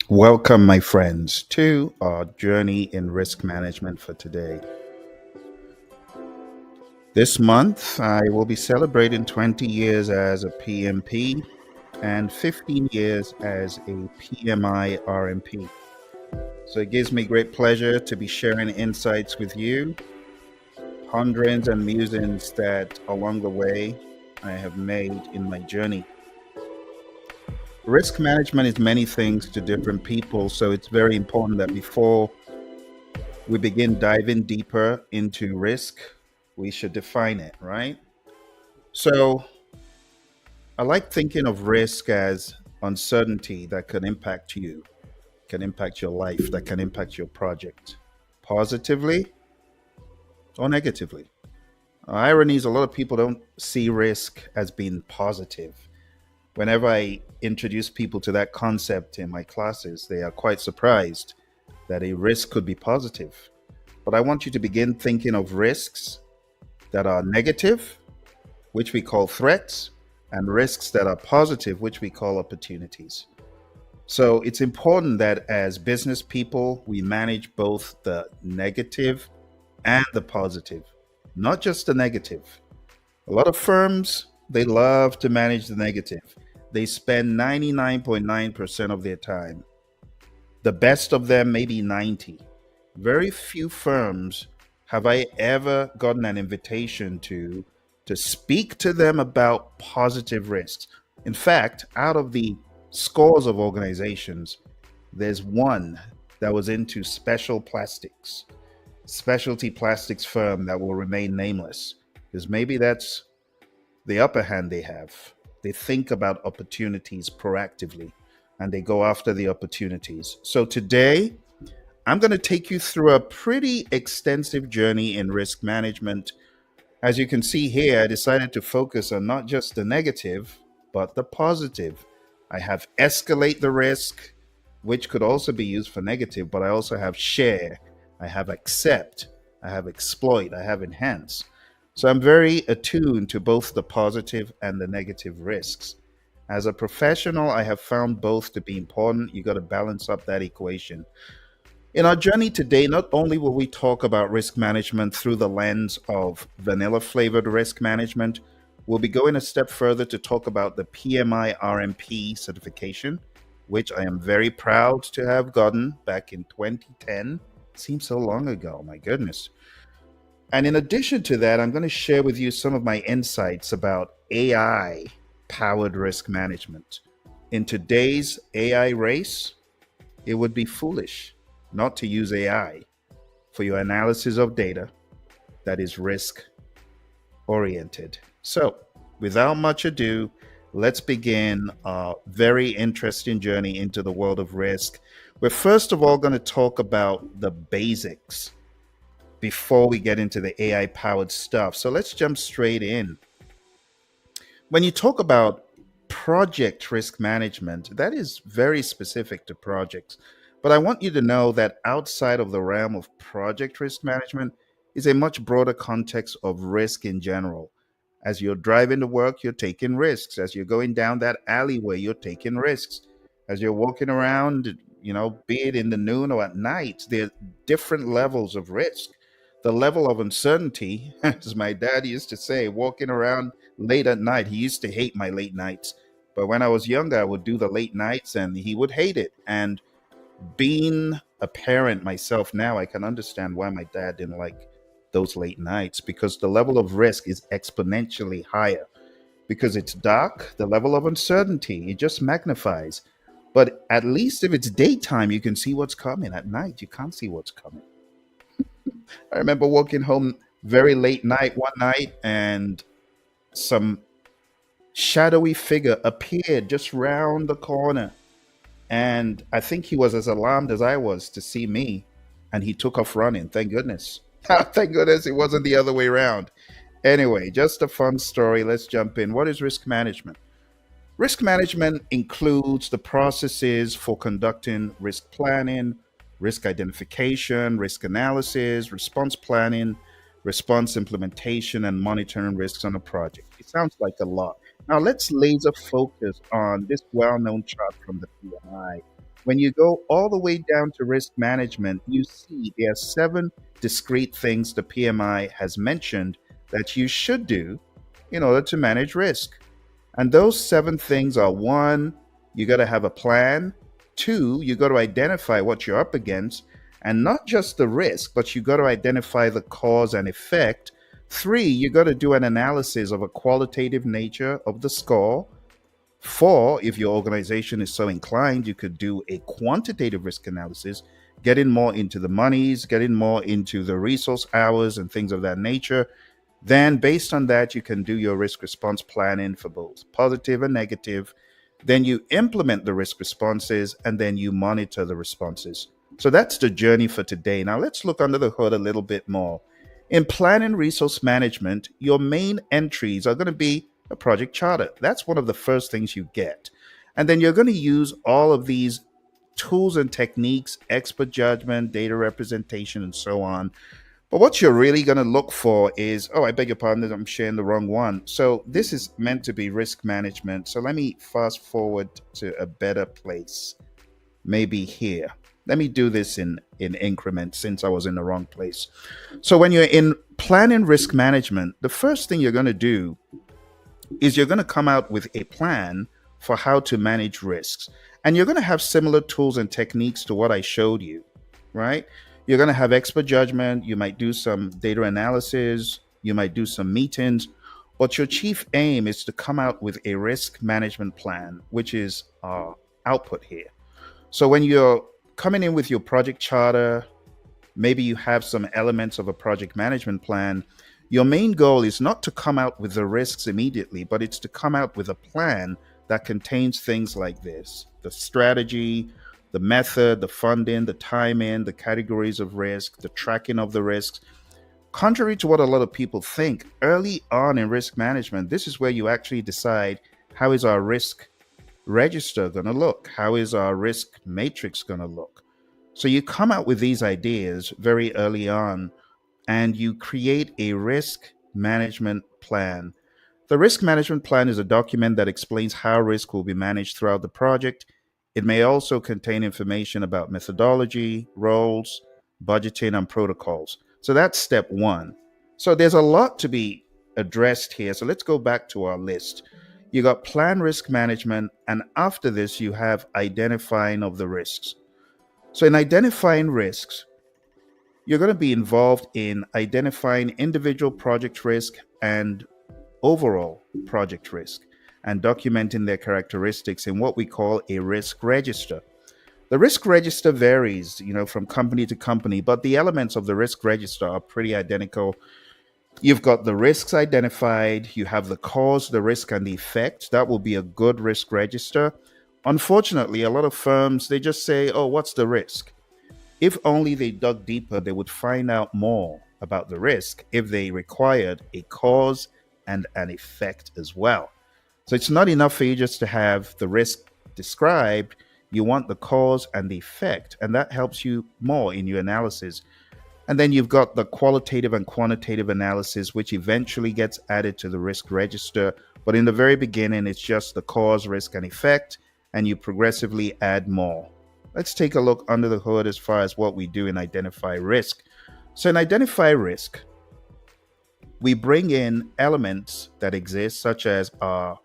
Welcome, my friends, to our journey in risk management for today. This month, I will be celebrating 20 years as a PMP and 15 years as a PMI-RMP. So it gives me great pleasure to be sharing insights with you, ponderings and musings that along the way I have made in my journey. Risk management is many things to different people, so it's very important that before we begin diving deeper into risk, we should define it, right? So I like thinking of risk as uncertainty that can impact you, can impact your life, that can impact your project positively or negatively. Irony is a lot of people don't see risk as being positive. Whenever I introduce people to that concept in my classes, they are quite surprised that a risk could be positive. But I want you to begin thinking of risks that are negative, which we call threats, and risks that are positive, which we call opportunities. So it's important that as business people, we manage both the negative and the positive, not just the negative. A lot of firms, they love to manage the negative. They spend 99.9% of their time. The best of them, maybe 90. Very few firms have I ever gotten an invitation to speak to them about positive risks. In fact, out of the scores of organizations, there's one that was into special plastics, specialty plastics firm that will remain nameless, because maybe that's the upper hand they have. They think about opportunities proactively and they go after the opportunities. So today, I'm going to take you through a pretty extensive journey in risk management. As you can see here, I decided to focus on not just the negative, but the positive. I have escalate the risk, which could also be used for negative, but I also have share, I have accept, I have exploit, I have enhance. So I'm very attuned to both the positive and the negative risks. As a professional, I have found both to be important. You got to balance up that equation. In our journey today, not only will we talk about risk management through the lens of vanilla flavored risk management, we'll be going a step further to talk about the PMI-RMP certification, which I am very proud to have gotten back in 2010. Seems so long ago, my goodness. And in addition to that, I'm going to share with you some of my insights about AI powered risk management. In today's AI race, it would be foolish not to use AI for your analysis of data that is risk oriented. So, without much ado, let's begin a very interesting journey into the world of risk. We're first of all going to talk about the basics before we get into the AI powered stuff. So, let's jump straight in. When you talk about project risk management, that is very specific to projects. But I want you to know that outside of the realm of project risk management is a much broader context of risk in general. As you're driving to work, you're taking risks. As you're going down that alleyway, you're taking risks. As you're walking around, be it in the noon or at night, there are different levels of risk. The level of uncertainty, as my dad used to say, walking around late at night, he used to hate my late nights. But when I was younger, I would do the late nights and he would hate it. And being a parent myself now, I can understand why my dad didn't like those late nights because the level of risk is exponentially higher. Because it's dark, the level of uncertainty, it just magnifies. But at least if it's daytime, you can see what's coming. At night, you can't see what's coming. I remember walking home very late night one night and some shadowy figure appeared just round the corner. And I think he was as alarmed as I was to see me. And he took off running. Thank goodness. Thank goodness it wasn't the other way around. Anyway, just a fun story. Let's jump in. What is risk management? Risk management includes the processes for conducting risk planning, risk identification, risk analysis, response planning, response implementation, and monitoring risks on a project. It sounds like a lot. Now let's laser focus on this well-known chart from the PMI. When you go all the way down to risk management, you see there are 7 discrete things the PMI has mentioned that you should do in order to manage risk. And those 7 things are: one, you got to have a plan; two, you got to identify what you're up against, and not just the risk, but you got to identify the cause and effect; three, you got to do an analysis of a qualitative nature of the score; four, if your organization is so inclined, you could do a quantitative risk analysis, getting more into the monies, getting more into the resource hours and things of that nature. Then, based on that, you can do your risk response planning for both positive and negative. Then you implement the risk responses, and then you monitor the responses. So that's the journey for today. Now let's look under the hood a little bit more. In planning resource management, your main entries are going to be a project charter. That's one of the first things you get. And then you're going to use all of these tools and techniques, expert judgment, data representation, and so on. But what you're really going to look for is, oh, I beg your pardon, I'm sharing the wrong one. So this is meant to be risk management. So let me fast forward to a better place, maybe here. Let me do this in increments since I was in the wrong place. So when you're in planning risk management, the first thing you're going to do is you're going to come out with a plan for how to manage risks. And you're going to have similar tools and techniques to what I showed you, right? You're going to have expert judgment. You might do some data analysis. You might do some meetings. But your chief aim is to come out with a risk management plan, which is our output here. So when you're coming in with your project charter, maybe you have some elements of a project management plan. Your main goal is not to come out with the risks immediately, but it's to come out with a plan that contains things like this: the strategy, the method, the funding, the timing, the categories of risk, the tracking of the risks. Contrary to what a lot of people think, early on in risk management, this is where you actually decide, how is our risk register going to look? How is our risk matrix going to look? So you come out with these ideas very early on, and you create a risk management plan. The risk management plan is a document that explains how risk will be managed throughout the project. It may also contain information about methodology, roles, budgeting, and protocols. So that's step one. So there's a lot to be addressed here. So let's go back to our list. You got plan risk management, and after this, you have identifying of the risks. So in identifying risks, you're going to be involved in identifying individual project risk and overall project risk, and documenting their characteristics in what we call a risk register. The risk register varies, from company to company, but the elements of the risk register are pretty identical. You've got the risks identified, you have the cause, the risk, and the effect. That will be a good risk register. Unfortunately, a lot of firms, they just say, oh, what's the risk? If only they dug deeper, they would find out more about the risk if they required a cause and an effect as well. So it's not enough for you just to have the risk described. You want the cause and the effect, and that helps you more in your analysis. And then you've got the qualitative and quantitative analysis, which eventually gets added to the risk register. But in the very beginning, it's just the cause, risk, and effect, and you progressively add more. Let's take a look under the hood as far as what we do in identify risk. So in identify risk, we bring in elements that exist, such as our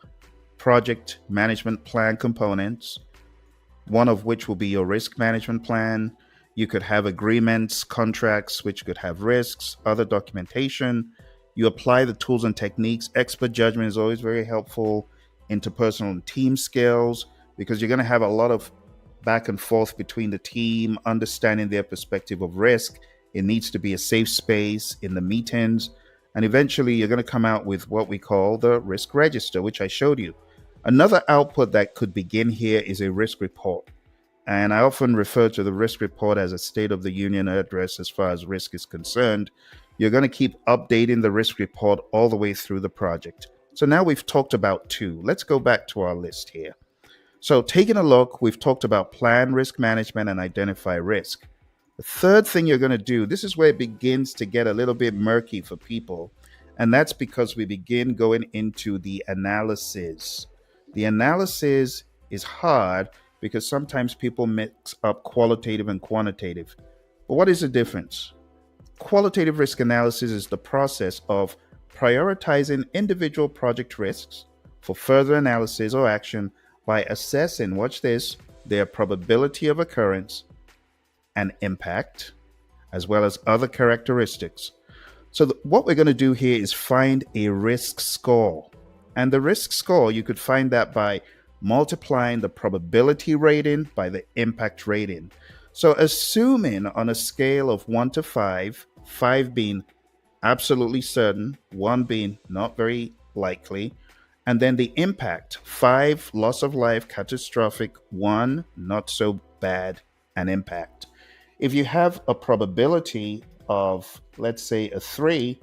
project management plan components, one of which will be your risk management plan. You could have agreements, contracts, which could have risks, other documentation. You apply the tools and techniques. Expert judgment is always very helpful. Interpersonal and team skills, because you're going to have a lot of back and forth between the team, understanding their perspective of risk. It needs to be a safe space in the meetings. And eventually, you're going to come out with what we call the risk register, which I showed you. Another output that could begin here is a risk report. And I often refer to the risk report as a State of the Union address as far as risk is concerned. You're going to keep updating the risk report all the way through the project. So now we've talked about 2. Let's go back to our list here. So taking a look, we've talked about plan risk management and identify risk. The third thing you're going to do, this is where it begins to get a little bit murky for people. And that's because we begin going into the analysis. The analysis is hard because sometimes people mix up qualitative and quantitative. But what is the difference? Qualitative risk analysis is the process of prioritizing individual project risks for further analysis or action by assessing, watch this, their probability of occurrence and impact, as well as other characteristics. So, what we're going to do here is find a risk score. And the risk score, you could find that by multiplying the probability rating by the impact rating. So, assuming on a scale of 1 to 5, 5 being absolutely certain, 1 being not very likely, and then the impact 5, loss of life, catastrophic, 1, not so bad, an impact. If you have a probability of, let's say, a 3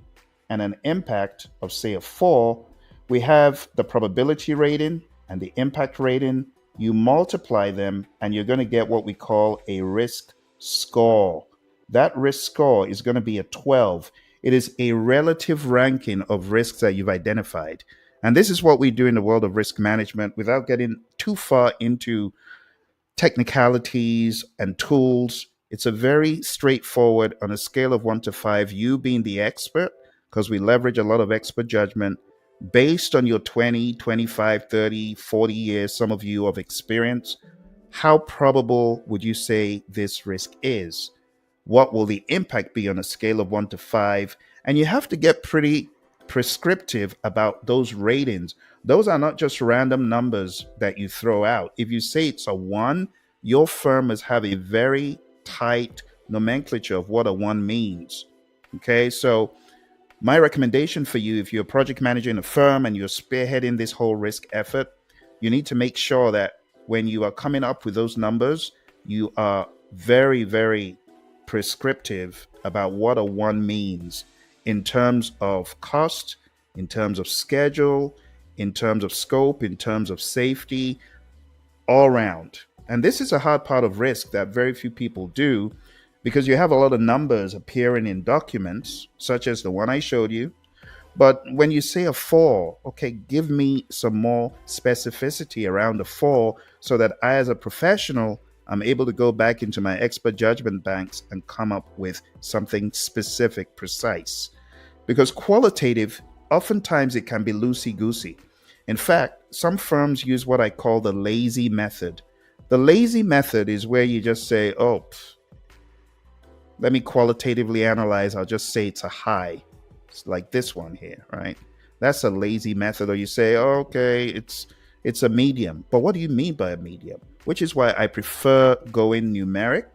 and an impact of, say, a 4, we have the probability rating and the impact rating. You multiply them and you're going to get what we call a risk score. That risk score is going to be a 12. It is a relative ranking of risks that you've identified. And this is what we do in the world of risk management without getting too far into technicalities and tools. It's a very straightforward on a scale of 1 to 5, you being the expert, because we leverage a lot of expert judgment based on your 20, 25, 30, 40 years, some of you of experience. How probable would you say this risk is? What will the impact be on a scale of 1 to 5? And you have to get pretty prescriptive about those ratings. Those are not just random numbers that you throw out. If you say it's a 1, your firm must have a very tight nomenclature of what a 1 means. Okay, so my recommendation for you, if you're a project manager in a firm and you're spearheading this whole risk effort, you need to make sure that when you are coming up with those numbers, you are very, very prescriptive about what a 1 means in terms of cost, in terms of schedule, in terms of scope, in terms of safety, all around. And this is a hard part of risk that very few people do, because you have a lot of numbers appearing in documents, such as the one I showed you. But when you say a 4, okay, give me some more specificity around the 4 so that I, as a professional, I'm able to go back into my expert judgment banks and come up with something specific, precise. Because qualitative, oftentimes it can be loosey-goosey. In fact, some firms use what I call the lazy method. The lazy method is where you just say, oh, let me qualitatively analyze. I'll just say it's a high. It's like this one here, right? That's a lazy method. Or you say, oh, okay, it's a medium. But what do you mean by a medium? Which is why I prefer going numeric,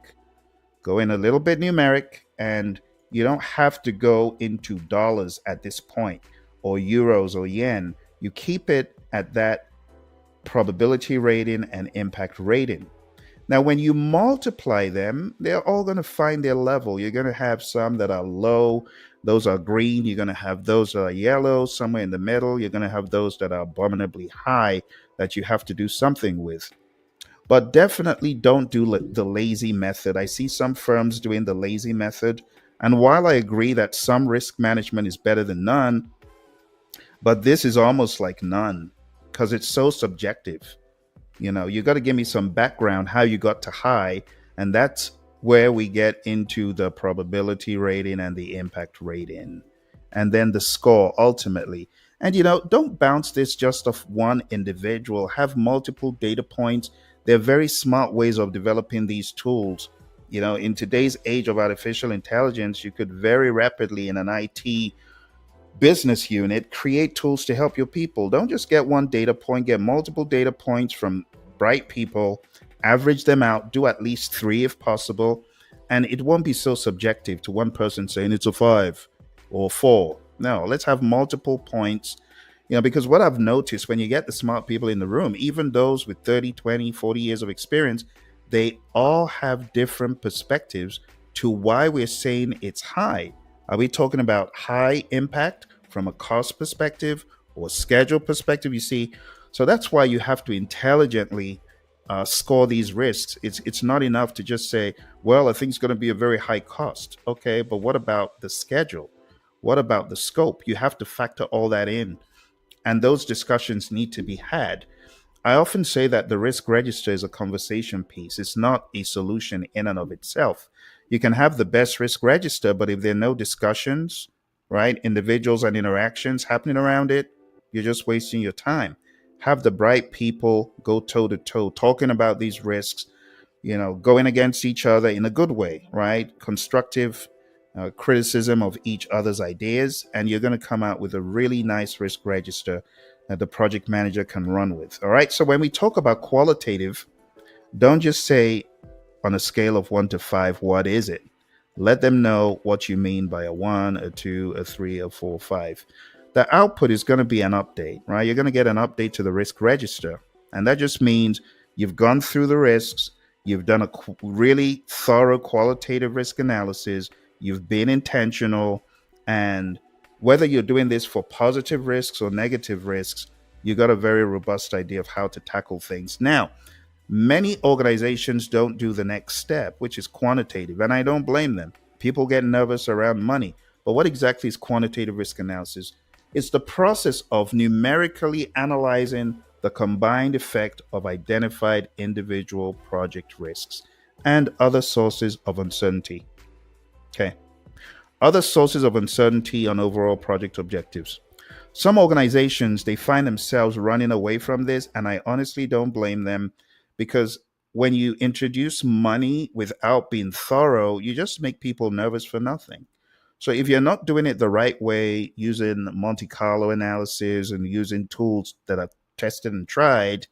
going a little bit numeric, and you don't have to go into dollars at this point, or euros or yen. You keep it at that probability rating and impact rating. Now, when you multiply them, they're all going to find their level. You're going to have some that are low, those are green. You're going to have those that are yellow, somewhere in the middle. You're going to have those that are abominably high that you have to do something with. But definitely don't do the lazy method. I see some firms doing the lazy method. And while I agree that some risk management is better than none, but this is almost like none because it's so subjective. You got to give me some background how you got to high. And that's where we get into the probability rating and the impact rating. And then the score ultimately. And, don't bounce this just off one individual. Have multiple data points. They're very smart ways of developing these tools. In today's age of artificial intelligence, you could very rapidly in an IT business unit create tools to help your people. Don't just get one data point, get multiple data points from bright people, average them out, do at least 3 if possible, and it won't be so subjective to one person saying it's a 5 or 4. No, let's have multiple points. Because what I've noticed when you get the smart people in the room, even those with 30, 20, 40 years of experience, they all have different perspectives to why we're saying it's high. Are we talking about high impact from a cost perspective or schedule perspective? You see, so that's why you have to intelligently score these risks. It's not enough to just say, well, I think it's going to be a very high cost. Okay, but what about the schedule? What about the scope? You have to factor all that in. And those discussions need to be had. I often say that the risk register is a conversation piece. It's not a solution in and of itself. You can have the best risk register, but if there are no discussions, right, individuals and interactions happening around it, you're just wasting your time. Have the bright people go toe to toe talking about these risks, going against each other in a good way, right? Constructive criticism of each other's ideas, and you're going to come out with a really nice risk register that the project manager can run with. All right. So when we talk about qualitative, don't just say on a scale of 1 to 5, what is it? Let them know what you mean by a 1, a 2, a 3, a 4, 5. The output is going to be an update, right? You're going to get an update to the risk register. And that just means you've gone through the risks, you've done a really thorough qualitative risk analysis, you've been intentional, and whether you're doing this for positive risks or negative risks, you got a very robust idea of how to tackle things. Now, many organizations don't do the next step, which is quantitative, and I don't blame them. People get nervous around money. But what exactly is quantitative risk analysis? It's the process of numerically analyzing the combined effect of identified individual project risks and other sources of uncertainty. Okay. Other sources of uncertainty on overall project objectives. Some organizations, they find themselves running away from this, and I honestly don't blame them, because when you introduce money without being thorough, you just make people nervous for nothing. So if you're not doing it the right way, using Monte Carlo analysis and using tools that are tested and tried,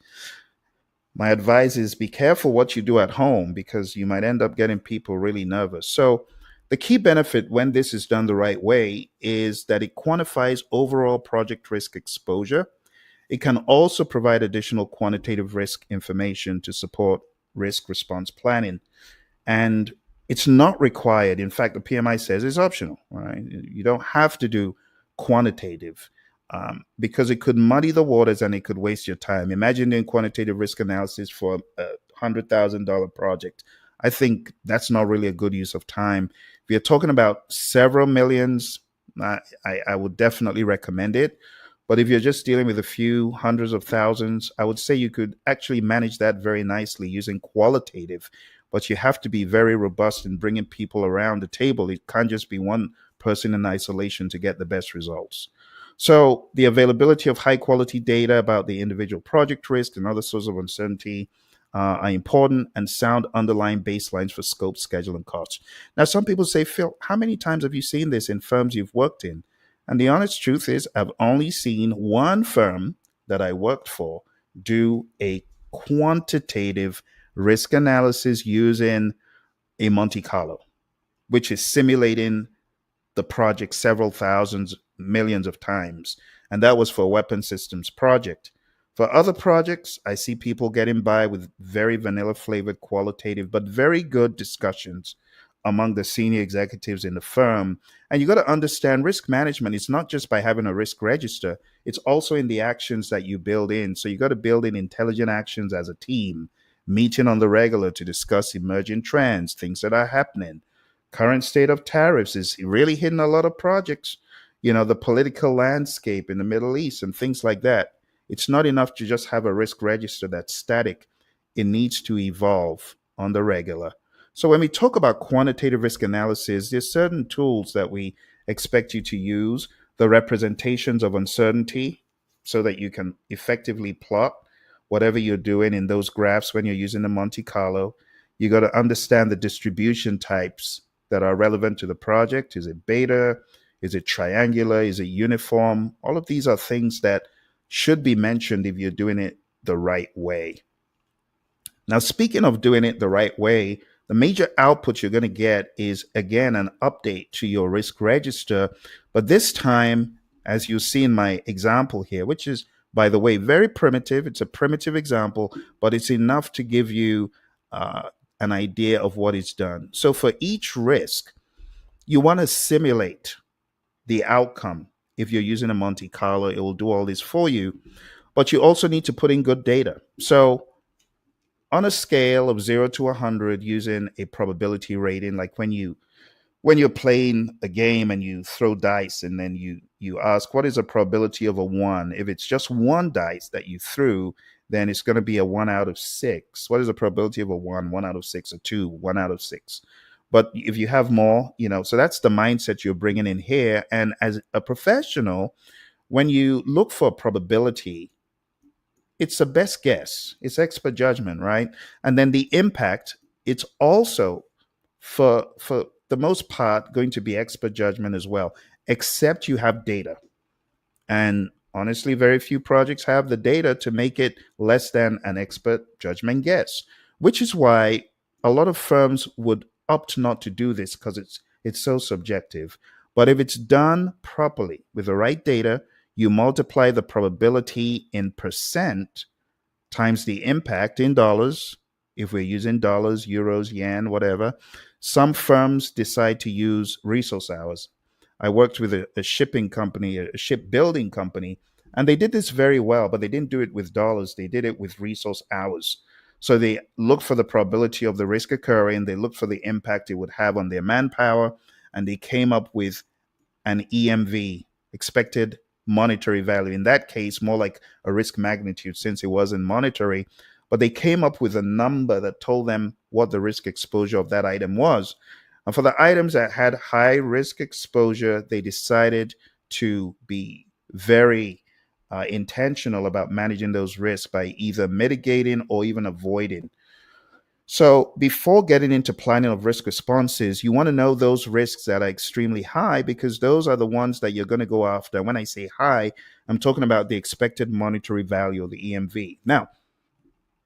my advice is be careful what you do at home, because you might end up getting people really nervous. So the key benefit when this is done the right way is that it quantifies overall project risk exposure. It can also provide additional quantitative risk information to support risk response planning. And it's not required. In fact, the PMI says it's optional, right? You don't have to do quantitative, because it could muddy the waters and it could waste your time. Imagine doing quantitative risk analysis for a $100,000 project. I think that's not really a good use of time. If you're talking about several millions, I would definitely recommend it. But if you're just dealing with a few hundreds of thousands, I would say you could actually manage that very nicely using qualitative. But you have to be very robust in bringing people around the table. It can't just be one person in isolation to get the best results. So the availability of high quality data about the individual project risk and other sources of uncertainty are important, and sound underlying baselines for scope, schedule, and costs. Now, some people say, Phil, how many times have you seen this in firms you've worked in? And the honest truth is, I've only seen one firm that I worked for do a quantitative risk analysis using a Monte Carlo, which is simulating the project several thousands, millions of times. And that was for a weapon systems project. For other projects, I see people getting by with very vanilla flavored qualitative, but very good discussions among the senior executives in the firm. And you got to understand, risk management is not just by having a risk register, it's also in the actions that you build in. So you got to build in intelligent actions as a team, meeting on the regular to discuss emerging trends, things that are happening. Current state of tariffs is really hitting a lot of projects, the political landscape in the Middle East and things like that. It's not enough to just have a risk register that's static. It needs to evolve on the regular. So when we talk about quantitative risk analysis, there's certain tools that we expect you to use. The representations of uncertainty, so that you can effectively plot whatever you're doing in those graphs when you're using the Monte Carlo. You got to understand the distribution types that are relevant to the project. Is it beta? Is it triangular? Is it uniform? All of these are things that should be mentioned if you're doing it the right way. Now, speaking of doing it the right way, the major output you're going to get is, again, an update to your risk register. But this time, as you see in my example here, which is, by the way, very primitive. It's a primitive example, but it's enough to give you an idea of what is done. So for each risk, you want to simulate the outcome. If you're using a Monte Carlo, it will do all this for you. But you also need to put in good data. So on a scale of 0 to 100, using a probability rating, like when you're playing a game and you throw dice, and then you ask, what is the probability of a 1? If it's just one dice that you threw, then it's going to be a 1 out of 6. What is the probability of a one? 1 out of 6, a two, 1 out of 6. But if you have more, so that's the mindset you're bringing in here. And as a professional, when you look for probability, it's a best guess, it's expert judgment, right? And then the impact, it's also for the most part going to be expert judgment as well, except you have data. And honestly, very few projects have the data to make it less than an expert judgment guess, which is why a lot of firms would opt not to do this because it's so subjective. But if it's done properly with the right data, you multiply the probability in percent times the impact in dollars, if we're using dollars, euros, yen, whatever. Some firms decide to use resource hours. I worked with a shipping company, a shipbuilding company, and they did this very well, but they didn't do it with dollars. They did it with resource hours. So they looked for the probability of the risk occurring, they looked for the impact it would have on their manpower, and they came up with an EMV, expected monetary value. In that case, more like a risk magnitude since it wasn't monetary. But they came up with a number that told them what the risk exposure of that item was. And for the items that had high risk exposure, they decided to be very intentional about managing those risks by either mitigating or even avoiding. So before getting into planning of risk responses, you want to know those risks that are extremely high because those are the ones that you're going to go after. When I say high, I'm talking about the expected monetary value, the EMV. Now,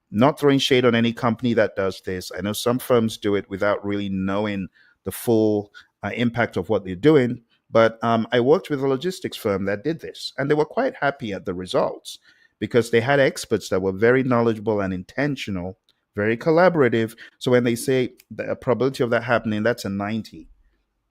not throwing shade on any company that does this. I know some firms do it without really knowing the full impact of what they're doing. But I worked with a logistics firm that did this, and they were quite happy at the results because they had experts that were very knowledgeable and intentional, very collaborative. So when they say the probability of that happening, that's a 90.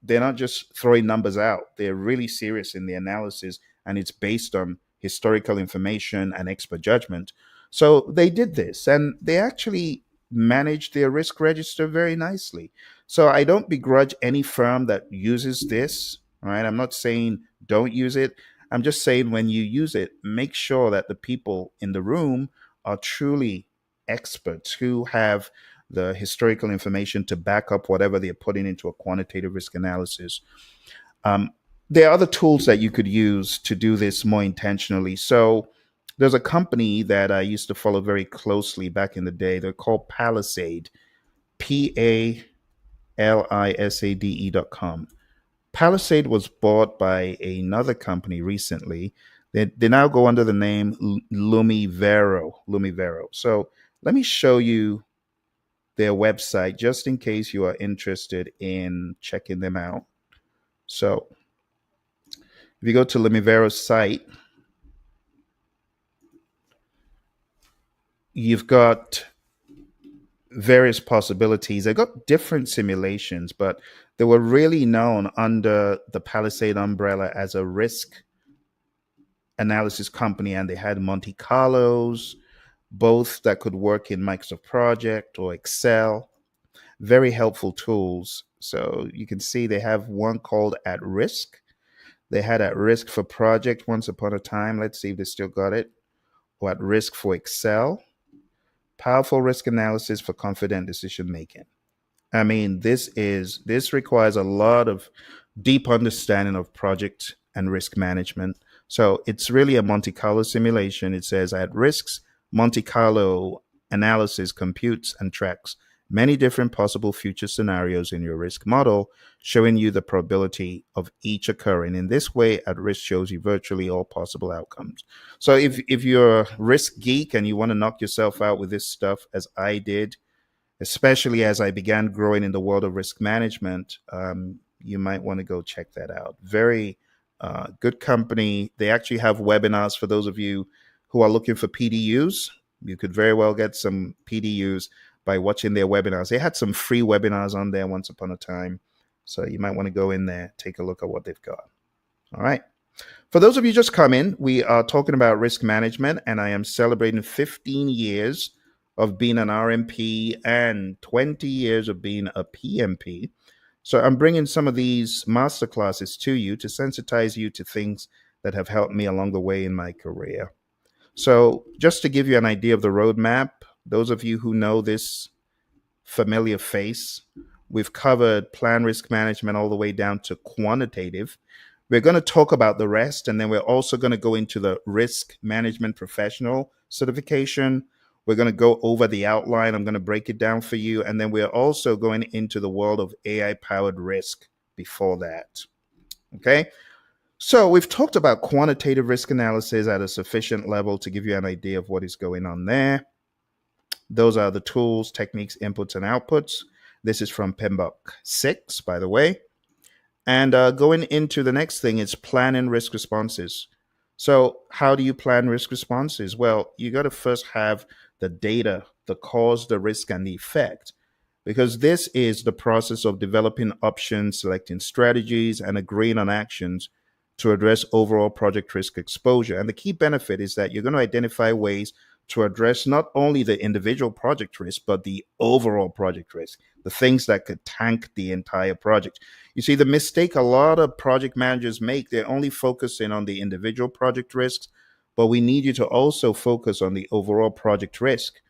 They're not just throwing numbers out. They're really serious in the analysis, and it's based on historical information and expert judgment. So they did this, and they actually managed their risk register very nicely. So I don't begrudge any firm that uses this, right? I'm not saying don't use it. I'm just saying when you use it, make sure that the people in the room are truly experts who have the historical information to back up whatever they're putting into a quantitative risk analysis. Um, there are other tools that you could use to do this more intentionally. So there's a company that I used to follow very closely back in the day. They're called Palisade, PALISADE.com. Palisade was bought by another company recently. They now go under the name Lumivero. So let me show you their website just in case you are interested in checking them out. So if you go to Lumivero's site, you've got various possibilities. They got different simulations, but they were really known under the Palisade umbrella as a risk analysis company, and they had Monte Carlos, both that could work in Microsoft Project or Excel. Very helpful tools. So you can see they have one called At Risk. They had At Risk for Project once upon a time. Let's see if they still got it. Or At Risk for Excel. Powerful risk analysis for confident decision making. I mean, this requires a lot of deep understanding of project and risk management. So it's really a Monte Carlo simulation. It says at risks, Monte Carlo analysis computes and tracks many different possible future scenarios in your risk model, showing you the probability of each occurring. In this way, at risk shows you virtually all possible outcomes. So if you're a risk geek and you want to knock yourself out with this stuff, as I did, especially as I began growing in the world of risk management, you might want to go check that out. Very good company. They actually have webinars for those of you who are looking for PDUs. You could very well get some PDUs by watching their webinars. They had some free webinars on there once upon a time. So you might want to go in there, take a look at what they've got. All right. For those of you just come in, we are talking about risk management, and I am celebrating 15 years of being an RMP and 20 years of being a PMP. So I'm bringing some of these masterclasses to you to sensitize you to things that have helped me along the way in my career. So, just to give you an idea of the roadmap, those of you who know this familiar face, we've covered plan risk management all the way down to quantitative. We're going to talk about the rest, and then we're also going to go into the risk management professional certification. We're going to go over the outline. I'm going to break it down for you. And then we're also going into the world of AI powered risk before that. Okay. So we've talked about quantitative risk analysis at a sufficient level to give you an idea of what is going on there. Those are the tools, techniques, inputs, and outputs. This is from PMBOK 6, by the way. And going into the next thing is planning risk responses. So, how do you plan risk responses? Well, you got to first have the data, the cause, the risk, and the effect, because this is the process of developing options, selecting strategies, and agreeing on actions to address overall project risk exposure. And the key benefit is that you're going to identify ways to address not only the individual project risk, but the overall project risk, the things that could tank the entire project. You see, the mistake a lot of project managers make, they're only focusing on the individual project risks, but we need you to also focus on the overall project risk.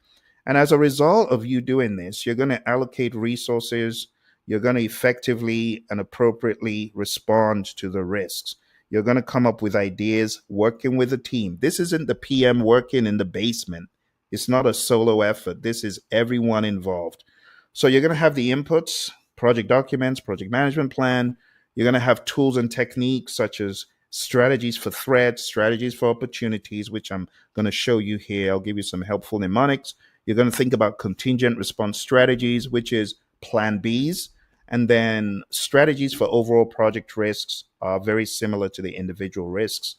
And as a result of you doing this, you're going to allocate resources, you're going to effectively and appropriately respond to the risks. You're going to come up with ideas working with a team. This isn't the PM working in the basement. It's not a solo effort. This is everyone involved. So you're going to have the inputs, project documents, project management plan. You're going to have tools and techniques such as strategies for threats, strategies for opportunities, which I'm going to show you here. I'll give you some helpful mnemonics. You're going to think about contingent response strategies, which is plan Bs. And then strategies for overall project risks are very similar to the individual risks.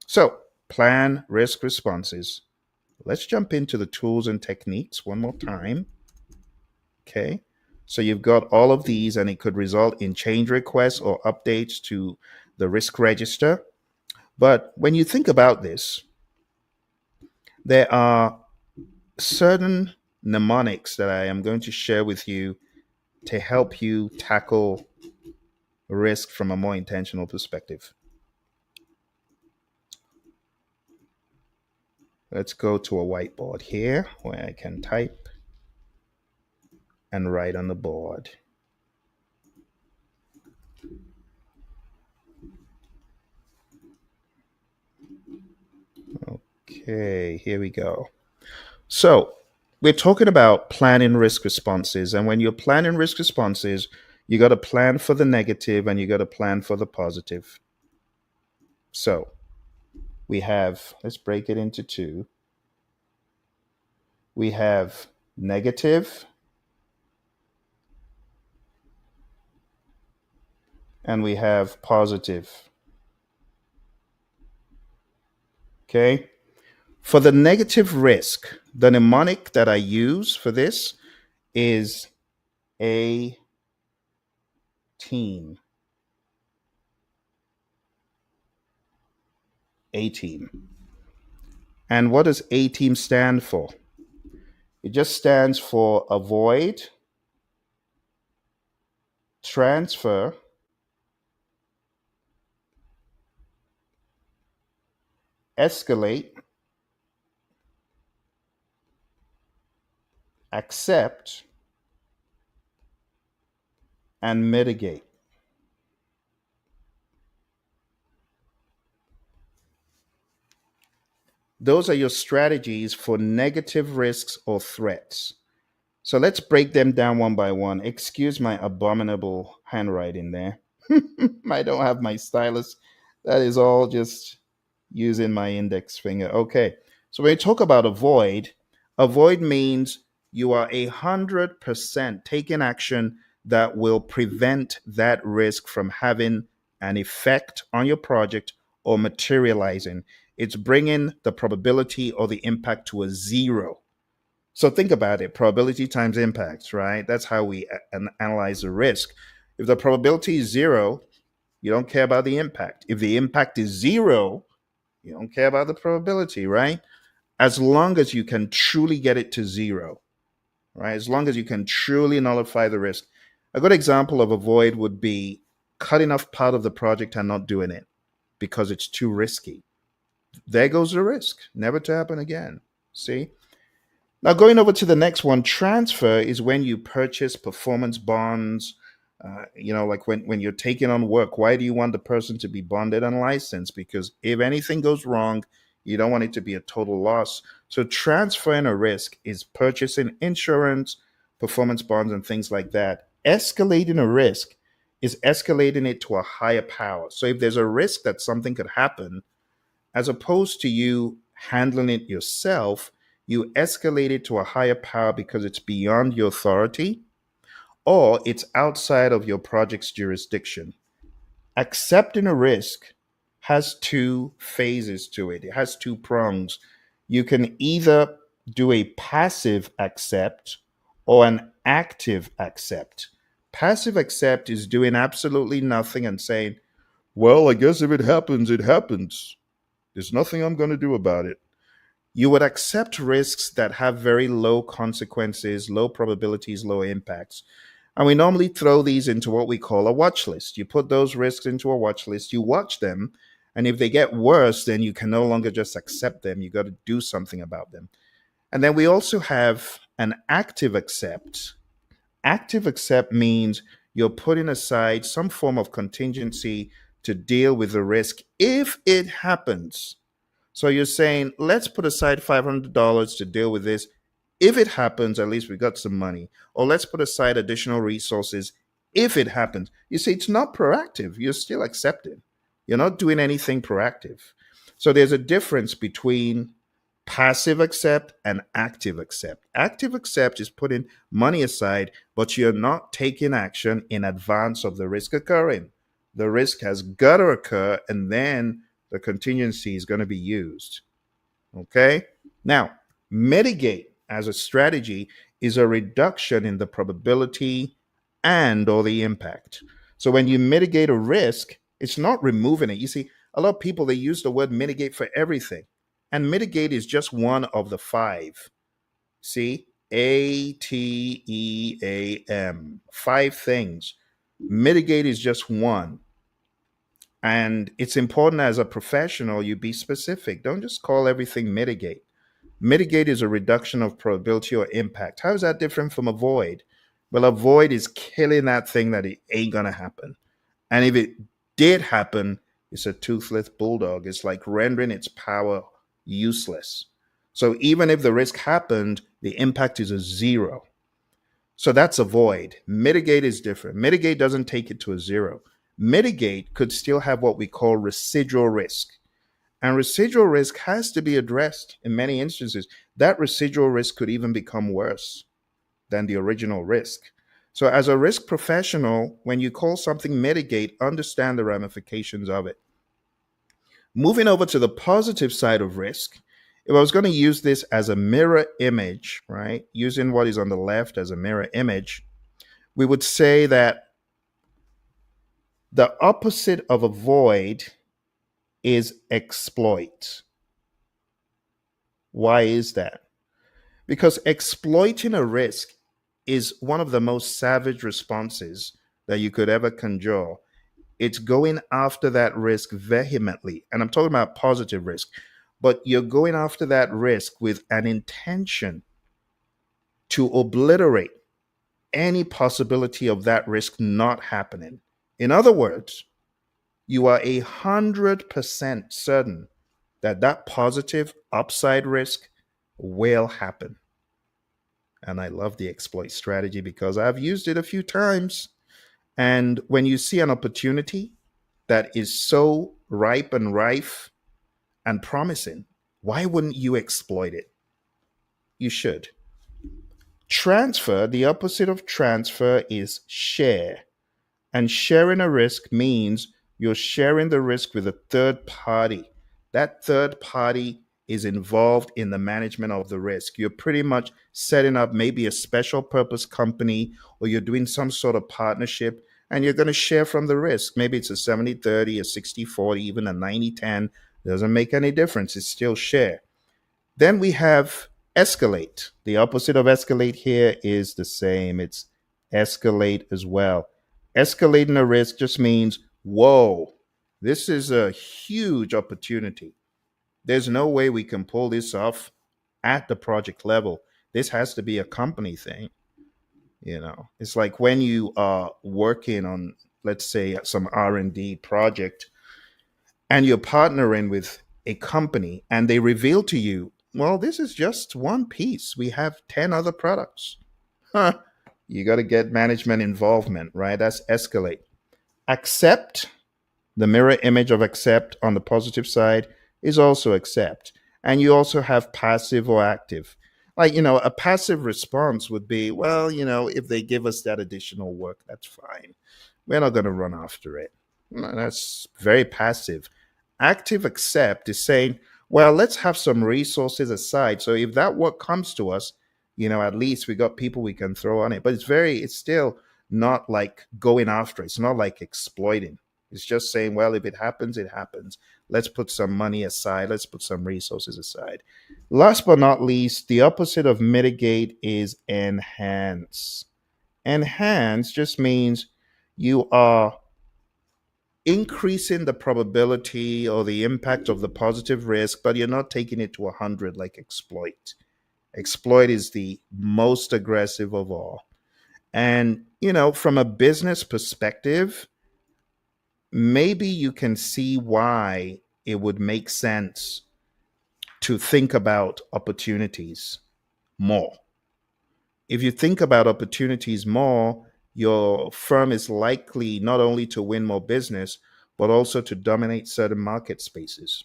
So, plan risk responses. Let's jump into the tools and techniques one more time. Okay. So, you've got all of these, and it could result in change requests or updates to the risk register. But when you think about this, there are certain mnemonics that I am going to share with you to help you tackle risk from a more intentional perspective. Let's go to a whiteboard here where I can type and write on the board. Okay, here we go. So, we're talking about planning risk responses. And when you're planning risk responses, you got to plan for the negative and you got to plan for the positive. So, we have, let's break it into two. We have negative and we have positive. Okay. For the negative risk, the mnemonic that I use for this is A team. A team. And what does A team stand for? It just stands for avoid, transfer, escalate, accept, and mitigate. Those are your strategies for negative risks or threats. So let's break them down one by one. Excuse my abominable handwriting there. I don't have my stylus. That is all just using my index finger. Okay. So when you talk about avoid means you are 100% taking action that will prevent that risk from having an effect on your project or materializing. It's bringing the probability or the impact to a zero. So think about it, probability times impact, right? That's how we analyze the risk. If the probability is zero, you don't care about the impact. If the impact is zero, you don't care about the probability, right? As long as you can truly get it to zero, right? As long as you can truly nullify the risk. A good example of avoid would be cutting off part of the project and not doing it because it's too risky. There goes the risk, never to happen again. See? Now, going over to the next one, transfer is when you purchase performance bonds. Like when you're taking on work, why do you want the person to be bonded and licensed? Because if anything goes wrong, you don't want it to be a total loss. So, transferring a risk is purchasing insurance, performance bonds, and things like that. Escalating a risk is escalating it to a higher power. So, if there's a risk that something could happen, as opposed to you handling it yourself, you escalate it to a higher power because it's beyond your authority or it's outside of your project's jurisdiction. Accepting a risk has two phases to it, it has two prongs. You can either do a passive accept or an active accept. Passive accept is doing absolutely nothing and saying, well, I guess if it happens, it happens. There's nothing I'm going to do about it. You would accept risks that have very low consequences, low probabilities, low impacts. And we normally throw these into what we call a watch list. You put those risks into a watch list, you watch them, and if they get worse, then you can no longer just accept them. You got to do something about them. And then we also have an active accept. Active accept means you're putting aside some form of contingency to deal with the risk if it happens. So you're saying, let's put aside $500 to deal with this. If it happens, at least we got some money. Or let's put aside additional resources if it happens. You see, it's not proactive. You're still accepting. You're not doing anything proactive. So there's a difference between passive accept and active accept. Active accept is putting money aside, but you're not taking action in advance of the risk occurring. The risk has got to occur, and then the contingency is going to be used. Okay? Now, mitigate as a strategy is a reduction in the probability and or the impact. So when you mitigate a risk, it's not removing it. You see, a lot of people, they use the word mitigate for everything. And mitigate is just one of the five. See? ATEAM. Five things. Mitigate is just one. And it's important as a professional, you be specific. Don't just call everything mitigate. Mitigate is a reduction of probability or impact. How is that different from avoid? Well, avoid is killing that thing that it ain't going to happen. And if it did happen, it's a toothless bulldog. It's like rendering its power useless. So even if the risk happened, the impact is a zero. So that's avoid. Mitigate is different. Mitigate doesn't take it to a zero. Mitigate could still have what we call residual risk. And residual risk has to be addressed in many instances. That residual risk could even become worse than the original risk. So, as a risk professional, when you call something mitigate, understand the ramifications of it. Moving over to the positive side of risk, if I was going to use this as a mirror image, right, using what is on the left as a mirror image, we would say that the opposite of avoid is exploit. Why is that? Because exploiting a risk is one of the most savage responses that you could ever conjure. It's going after that risk vehemently. And I'm talking about positive risk, but you're going after that risk with an intention to obliterate any possibility of that risk not happening. In other words, you are 100% certain that that positive upside risk will happen. And I love the exploit strategy because I've used it a few times. And when you see an opportunity that is so ripe and rife and promising, why wouldn't you exploit it? You should. Transfer, the opposite of transfer is share. And sharing a risk means you're sharing the risk with a third party. That third party is involved in the management of the risk. You're pretty much setting up maybe a special purpose company, or you're doing some sort of partnership, and you're going to share from the risk. Maybe it's a 70-30, a 60-40, even a 90-10. Doesn't make any difference. It's still share. Then we have escalate. The opposite of escalate here is the same. It's escalate as well. Escalating a risk just means, whoa, this is a huge opportunity. There's no way we can pull this off at the project level. This has to be a company thing. It's like when you are working on, let's say, some R&D project, and you're partnering with a company, and they reveal to you, well, this is just one piece. We have 10 other products. Huh. You got to get management involvement, right? That's escalate. Accept, the mirror image of accept on the positive side is also accept. And you also have passive or active. Like, a passive response would be, well, if they give us that additional work, that's fine. We're not going to run after it. That's very passive. Active accept is saying, well, let's have some resources aside. So if that work comes to us, at least we got people we can throw on it. But it's still not like going after it. It's not like exploiting. It's just saying, well, if it happens, it happens. Let's put some money aside. Let's put some resources aside. Last but not least, the opposite of mitigate is enhance. Enhance just means you are increasing the probability or the impact of the positive risk, but you're not taking it to 100 like exploit. Exploit is the most aggressive of all. And, from a business perspective, maybe you can see why it would make sense to think about opportunities more. If you think about opportunities more, your firm is likely not only to win more business, but also to dominate certain market spaces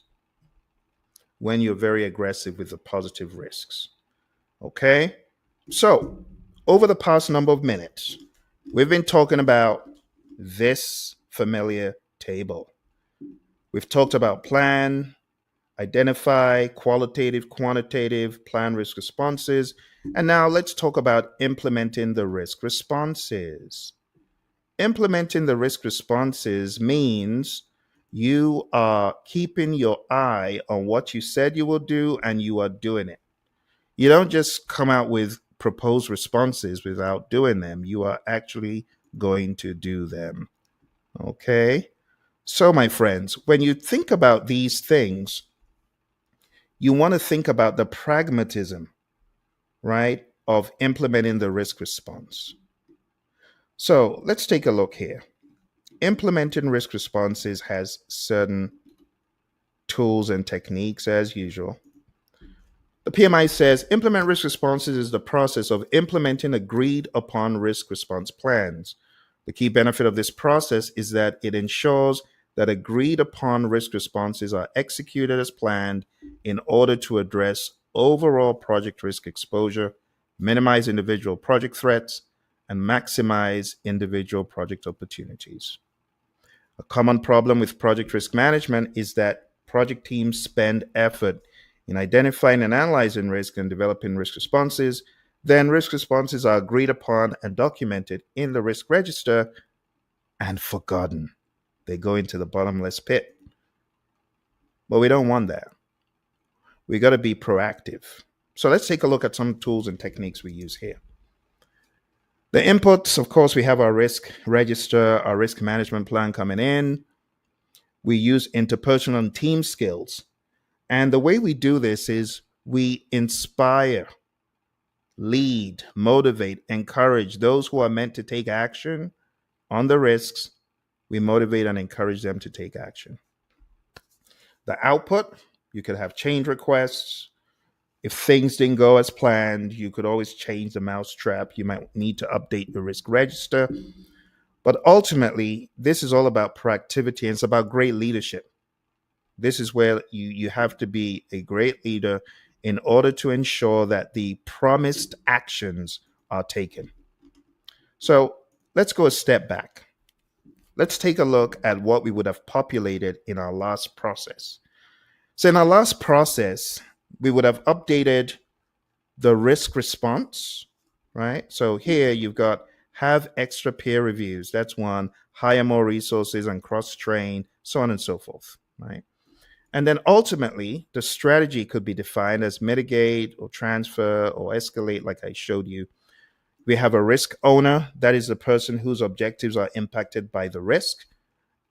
when you're very aggressive with the positive risks. Okay? So, over the past number of minutes, we've been talking about this familiar table. We've talked about plan, identify, qualitative, quantitative, plan risk responses. And now let's talk about implementing the risk responses. Implementing the risk responses means you are keeping your eye on what you said you will do and you are doing it. You don't just come out with proposed responses without doing them. You are actually going to do them. Okay? So, my friends, when you think about these things, you want to think about the pragmatism, right, of implementing the risk response. So let's take a look here. Implementing risk responses has certain tools and techniques as usual. The PMI says implement risk responses is the process of implementing agreed upon risk response plans. The key benefit of this process is that it ensures that agreed upon risk responses are executed as planned in order to address overall project risk exposure, minimize individual project threats, and maximize individual project opportunities. A common problem with project risk management is that project teams spend effort in identifying and analyzing risk and developing risk responses. Then risk responses are agreed upon and documented in the risk register and forgotten. They go into the bottomless pit. But we don't want that. We got to be proactive. So let's take a look at some tools and techniques we use here. The inputs, of course, we have our risk register, our risk management plan coming in. We use interpersonal and team skills. And the way we do this is we inspire, lead, motivate, encourage those who are meant to take action on the risks. We motivate and encourage them to take action. The output, you could have change requests. If things didn't go as planned, you could always change the mousetrap. You might need to update the risk register. But ultimately, this is all about proactivity and it's about great leadership. This is where you have to be a great leader in order to ensure that the promised actions are taken. So let's go a step back. Let's take a look at what we would have populated in our last process. So in our last process, we would have updated the risk response, right? So here you've got have extra peer reviews. That's one. Hire more resources and cross-train, so on and so forth, right? And then ultimately, the strategy could be defined as mitigate or transfer or escalate, like I showed you. We have a risk owner. That is the person whose objectives are impacted by the risk.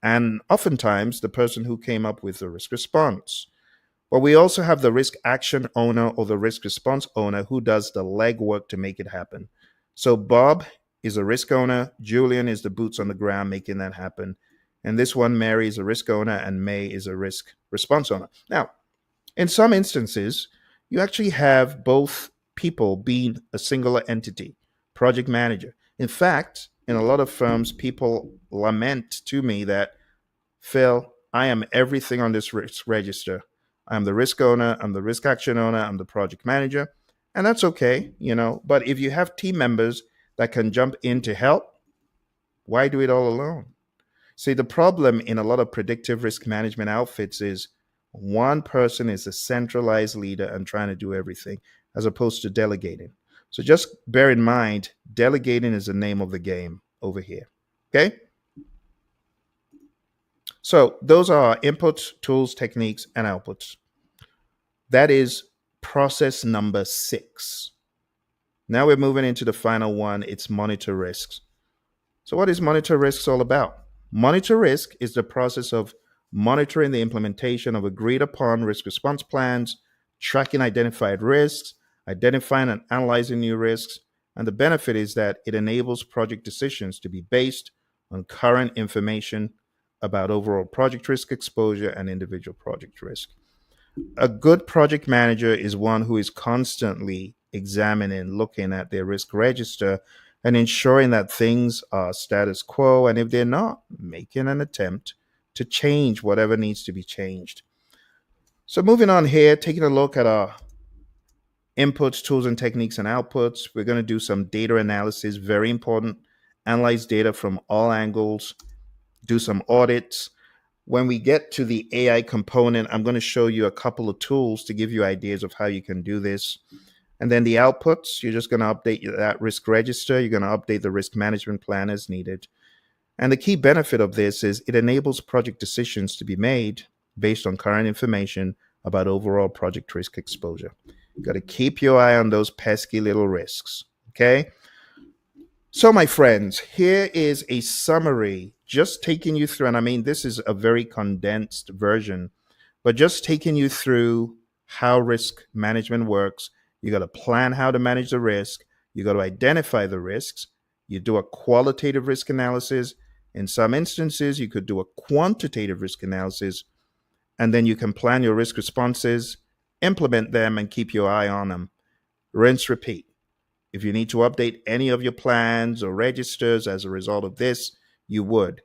And oftentimes, the person who came up with the risk response. But we also have the risk action owner or the risk response owner who does the legwork to make it happen. So Bob is a risk owner, Julian is the boots on the ground making that happen. And this one, Mary, is a risk owner, and May is a risk response owner. Now, in some instances, you actually have both people being a singular entity, project manager. In fact, in a lot of firms, people lament to me that, Phil, I am everything on this risk register. I'm the risk owner, I'm the risk action owner, I'm the project manager. And that's okay, But if you have team members that can jump in to help, why do it all alone? See, the problem in a lot of predictive risk management outfits is one person is a centralized leader and trying to do everything as opposed to delegating. So just bear in mind, delegating is the name of the game over here. Okay? So those are our inputs, tools, techniques, and outputs. That is process number 6. Now we're moving into the final one. It's monitor risks. So what is monitor risks all about? Monitor risk is the process of monitoring the implementation of agreed upon risk response plans, tracking identified risks, identifying and analyzing new risks. And the benefit is that it enables project decisions to be based on current information about overall project risk exposure and individual project risk. A good project manager is one who is constantly examining, looking at their risk register and ensuring that things are status quo. And if they're not, making an attempt to change whatever needs to be changed. So moving on here, taking a look at our inputs, tools, and techniques and outputs, we're going to do some data analysis, very important. Analyze data from all angles, do some audits. When we get to the AI component, I'm going to show you a couple of tools to give you ideas of how you can do this. And then the outputs, you're just going to update that risk register. You're going to update the risk management plan as needed. And the key benefit of this is it enables project decisions to be made based on current information about overall project risk exposure. You got to keep your eye on those pesky little risks. Okay. So, my friends, here is a summary, just taking you through, and I mean, this is a very condensed version, but just taking you through how risk management works. You got to plan how to manage the risk. You got to identify the risks. You do a qualitative risk analysis. In some instances, you could do a quantitative risk analysis, and then you can plan your risk responses, implement them, and keep your eye on them. Rinse, repeat. If you need to update any of your plans or registers as a result of this, you would.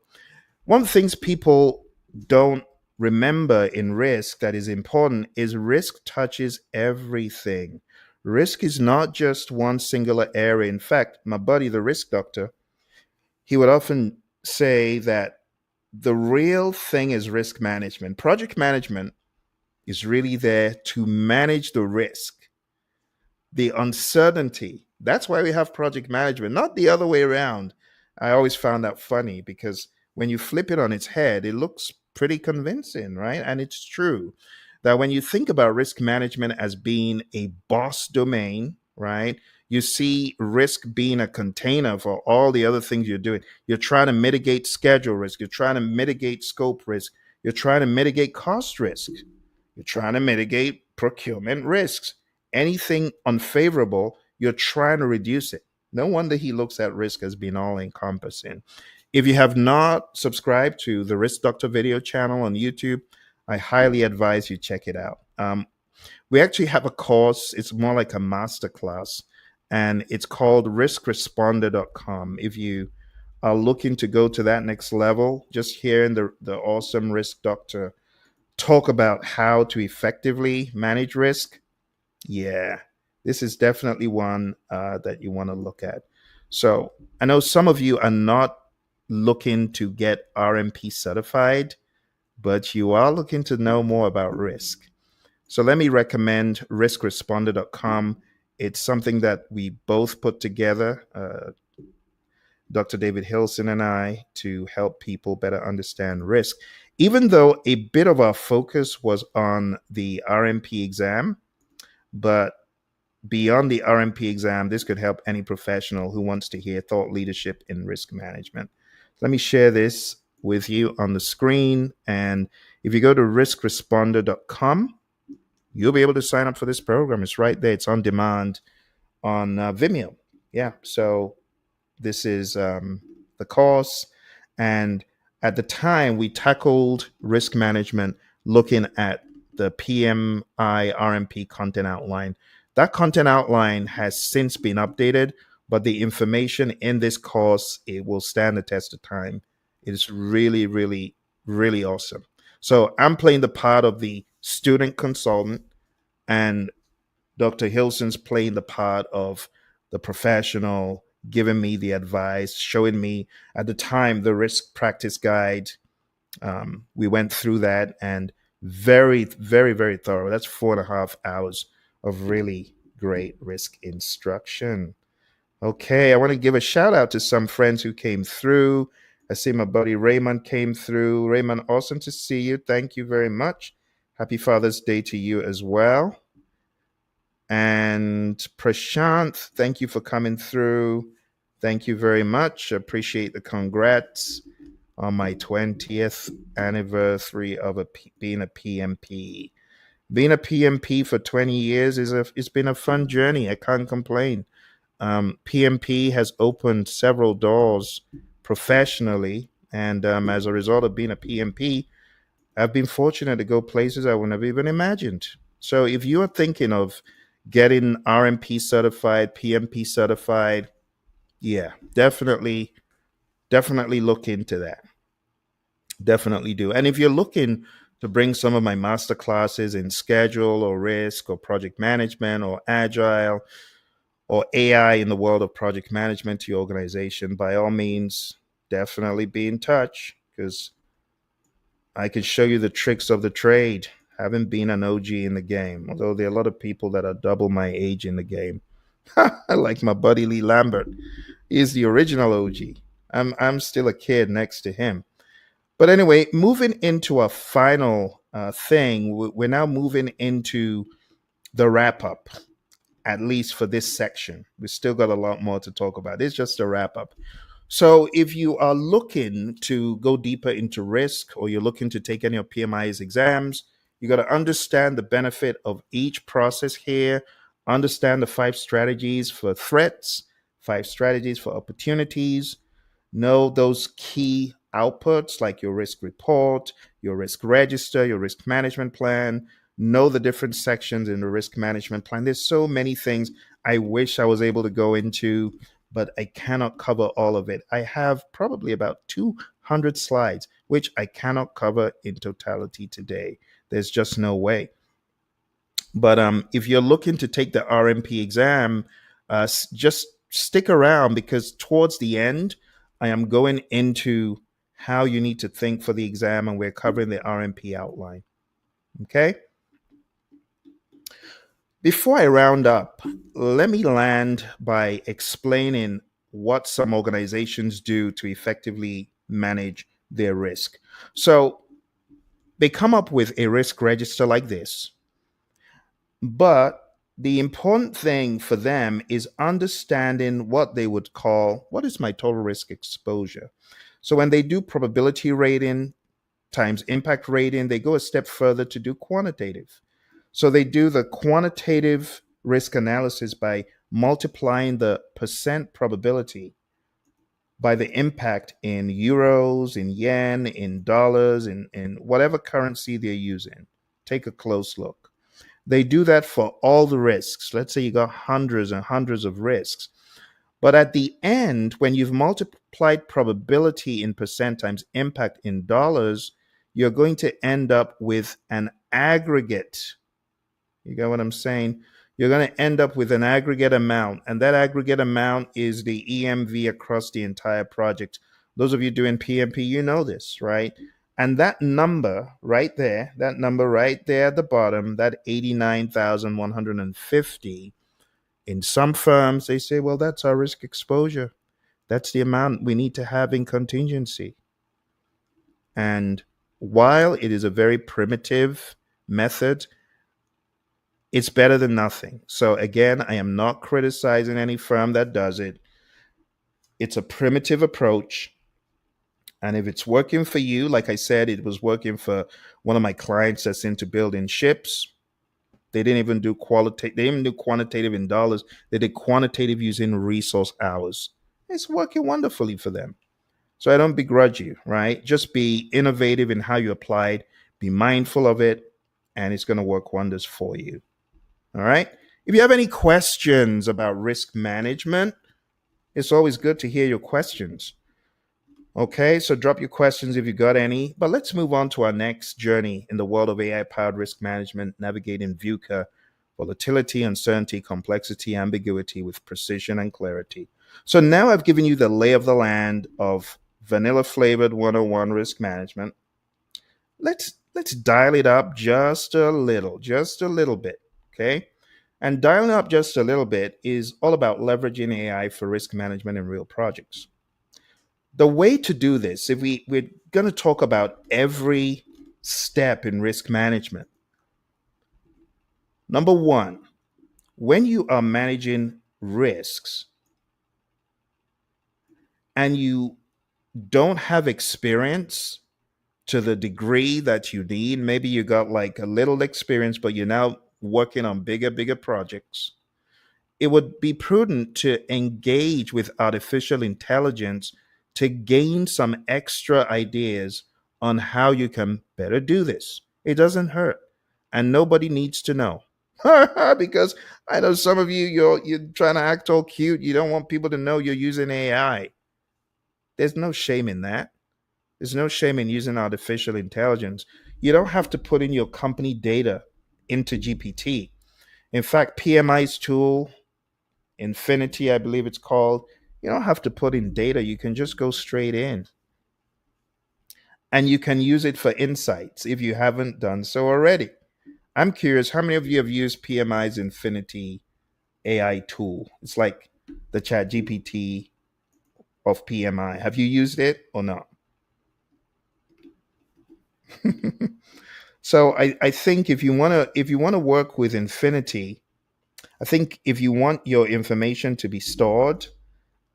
One of the things people don't remember in risk that is important is risk touches everything. Risk is not just one singular area. In fact, my buddy, the risk doctor, he would often say that the real thing is risk management. Project management is really there to manage the risk, the uncertainty. That's why we have project management, not the other way around. I always found that funny because when you flip it on its head, it looks pretty convincing, right? And it's true that when you think about risk management as being a boss domain, right? You see risk being a container for all the other things you're doing. You're trying to mitigate schedule risk. You're trying to mitigate scope risk. You're trying to mitigate cost risk. You're trying to mitigate procurement risks. Anything unfavorable, you're trying to reduce it. No wonder he looks at risk as being all encompassing. If you have not subscribed to the Risk Doctor video channel on YouTube, I highly advise you check it out. We actually have a course. It's more like a master class, and it's called riskresponder.com. If you are looking to go to that next level, just hearing the awesome Risk Doctor talk about how to effectively manage risk, yeah, this is definitely one that you want to look at. So I know some of you are not looking to get RMP certified, but you are looking to know more about risk. So let me recommend riskresponder.com. It's something that we both put together, Dr. David Hilson and I, to help people better understand risk. Even though a bit of our focus was on the RMP exam, but beyond the RMP exam, this could help any professional who wants to hear thought leadership in risk management. Let me share this with you on the screen. And if you go to riskresponder.com, you'll be able to sign up for this program. It's right there. It's on demand on Vimeo. Yeah. So this is the course. And at the time, we tackled risk management looking at the PMI-RMP content outline. That content outline has since been updated, but the information in this course, it will stand the test of time. It is really, really, really awesome. So I'm playing the part of the student consultant, and Dr. Hilson's playing the part of the professional, giving me the advice, showing me at the time the risk practice guide. We went through that, and very, very, very thorough. That's 4.5 hours of really great risk instruction. Okay, I want to give a shout out to some friends who came through. I see my buddy Raymond came through. Raymond, awesome to see you. Thank you very much. Happy Father's Day to you as well. And Prashant, thank you for coming through. Thank you very much. Appreciate the congrats on my 20th anniversary of being a PMP. Being a PMP for 20 years it's been a fun journey. I can't complain. PMP has opened several doors professionally, and as a result of being a PMP, I've been fortunate to go places I would never even imagined. So if you are thinking of getting RMP certified, PMP certified, yeah, definitely look into that. Definitely do. And if you're looking to bring some of my master classes in schedule or risk or project management or agile or AI in the world of project management to your organization, by all means, definitely be in touch, because I can show you the tricks of the trade. Haven't been an OG in the game, although there are a lot of people that are double my age in the game. Like my buddy Lee Lambert. He's the original OG. I'm still a kid next to him. But anyway, moving into a final thing, we're now moving into the wrap up, at least for this section. We still got a lot more to talk about. It's just a wrap up. So if you are looking to go deeper into risk, or you're looking to take any of PMI's exams, you got to understand the benefit of each process here, understand the 5 strategies for threats, 5 strategies for opportunities, know those key outputs like your risk report, your risk register, your risk management plan, know the different sections in the risk management plan. There's so many things I wish I was able to go into, but I cannot cover all of it. I have probably about 200 slides, which I cannot cover in totality today. There's just no way. But if you're looking to take the RMP exam, just stick around, because towards the end, I am going into how you need to think for the exam, and we're covering the RMP outline. Okay? Before I round up, let me land by explaining what some organizations do to effectively manage their risk. So they come up with a risk register like this, but the important thing for them is understanding what they would call, what is my total risk exposure? So when they do probability rating times impact rating, they go a step further to do quantitative. So they do the quantitative risk analysis by multiplying the percent probability by the impact in euros, in yen, in dollars, in whatever currency they're using. Take a close look. They do that for all the risks. Let's say you got hundreds and hundreds of risks. But at the end, when you've multiplied probability in percent times impact in dollars, you're going to end up with an aggregate. You get what I'm saying? You're going to end up with an aggregate amount, and that aggregate amount is the EMV across the entire project. Those of you doing PMP, you know this, right? And that number right there at the bottom, that 89,150, in some firms, they say, well, that's our risk exposure. That's the amount we need to have in contingency. And while it is a very primitive method, it's better than nothing. So again, I am not criticizing any firm that does it. It's a primitive approach. And if it's working for you, like I said, it was working for one of my clients that's into building ships, They didn't even do qualitative. They didn't even do quantitative in dollars. They did quantitative using resource hours. It's working wonderfully for them. So I don't begrudge you, right? Just be innovative in how you apply it. Be mindful of it, and it's going to work wonders for you. All right. If you have any questions about risk management, it's always good to hear your questions. Okay, so drop your questions if you got any. But let's move on to our next journey in the world of AI powered risk management, navigating VUCA, volatility, uncertainty, complexity, ambiguity with precision and clarity. So now I've given you the lay of the land of vanilla flavored 101 risk management. Let's dial it up just a little bit. Okay. And dialing up just a little bit is all about leveraging AI for risk management in real projects. The way to do this, if we're going to talk about every step in risk management, number one, when you are managing risks and you don't have experience to the degree that you need, maybe you got like a little experience, but you're now working on bigger projects, it would be prudent to engage with artificial intelligence to gain some extra ideas on how you can better do this. It doesn't hurt, and nobody needs to know. Because I know some of you, you're trying to act all cute. You don't want people to know you're using AI. There's no shame in that. There's no shame in using artificial intelligence. You don't have to put in your company data into GPT. In fact, PMI's tool, Infinity, I believe it's called. You don't have to put in data. You can just go straight in. And you can use it for insights if you haven't done so already. I'm curious, how many of you have used PMI's Infinity AI tool? It's like the chat GPT of PMI. Have you used it or not? So I think if you wanna work with Infinity, I think if you want your information to be stored,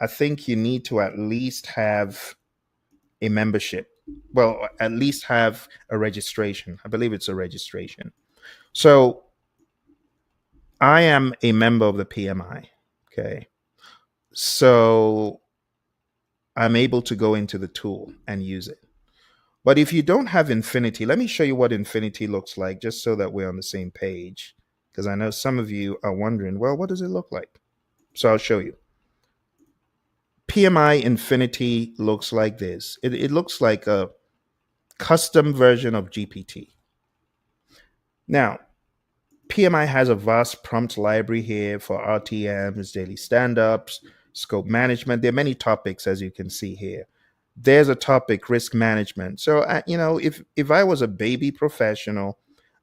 I think you need to at least have a membership. Well, at least have a registration. I believe it's a registration. So I am a member of the PMI. Okay. So I'm able to go into the tool and use it. But if you don't have Infinity, let me show you what Infinity looks like just so that we're on the same page. Because I know some of you are wondering, well, what does it look like? So I'll show you. PMI Infinity looks like this. It looks like a custom version of GPT. Now, PMI has a vast prompt library here for RTMs, daily stand ups, scope management. There are many topics, as you can see here. There's a topic, risk management. So, if I was a baby professional,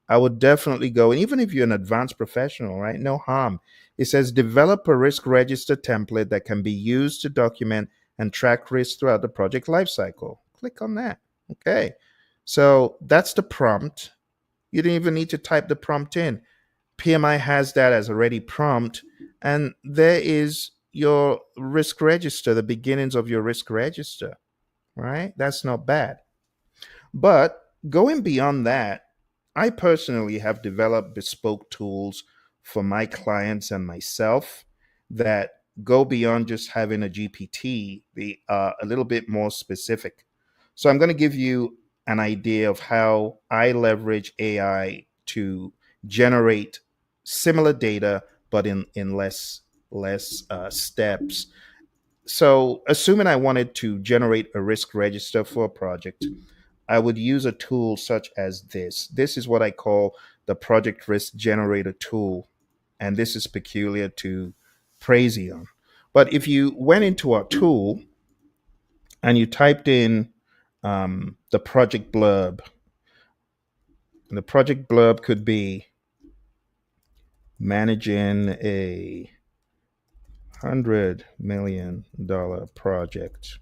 I would definitely go. And even if you're an advanced professional, right? No harm. It says develop a risk register template that can be used to document and track risk throughout the project lifecycle. Click on that. Okay. So that's the prompt. You didn't even need to type the prompt in. PMI has that as a ready prompt. And there is your risk register, the beginnings of your risk register, right? That's not bad. But going beyond that, I personally have developed bespoke tools for my clients and myself that go beyond just having a GPT. They are a little bit more specific. So I'm going to give you an idea of how I leverage AI to generate similar data, but in less steps. So assuming I wanted to generate a risk register for a project, I would use a tool such as this. This is what I call the project risk generator tool. And this is peculiar to Praizion. But if you went into our tool and you typed in the project blurb, and the project blurb could be managing a $100 million project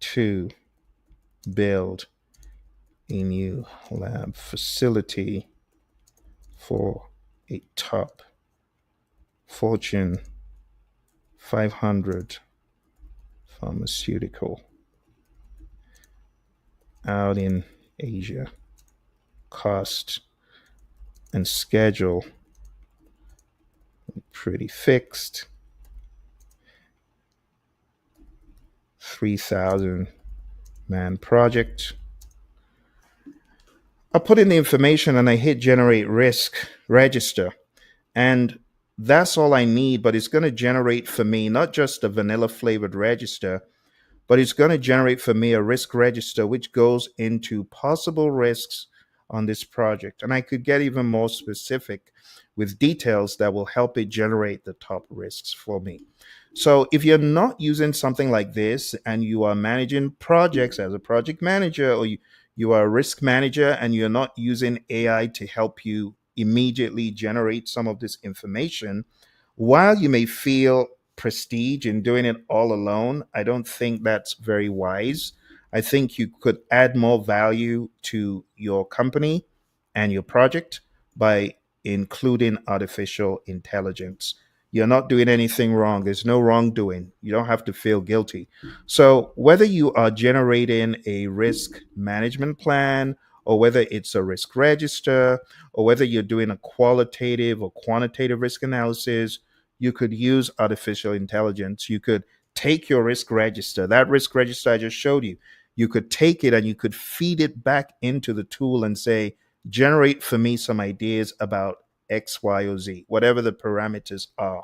to build a new lab facility for a top Fortune 500 pharmaceutical out in Asia. Cost and schedule pretty fixed. 3,000 man project. I put in the information and I hit generate risk register. And that's all I need, but it's going to generate for me not just a vanilla flavored register, but it's going to generate for me a risk register which goes into possible risks on this project. And I could get even more specific with details that will help it generate the top risks for me. So if you're not using something like this and you are managing projects as a project manager, or you are a risk manager and you're not using AI to help you immediately generate some of this information, while you may feel prestige in doing it all alone, I don't think that's very wise. I think you could add more value to your company and your project by including artificial intelligence. You're not doing anything wrong. There's no wrongdoing. You don't have to feel guilty. So, whether you are generating a risk management plan, or whether it's a risk register, or whether you're doing a qualitative or quantitative risk analysis, you could use artificial intelligence. You could take your risk register, that risk register I just showed you, you could take it and you could feed it back into the tool and say, generate for me some ideas about X, Y, or Z, whatever the parameters are.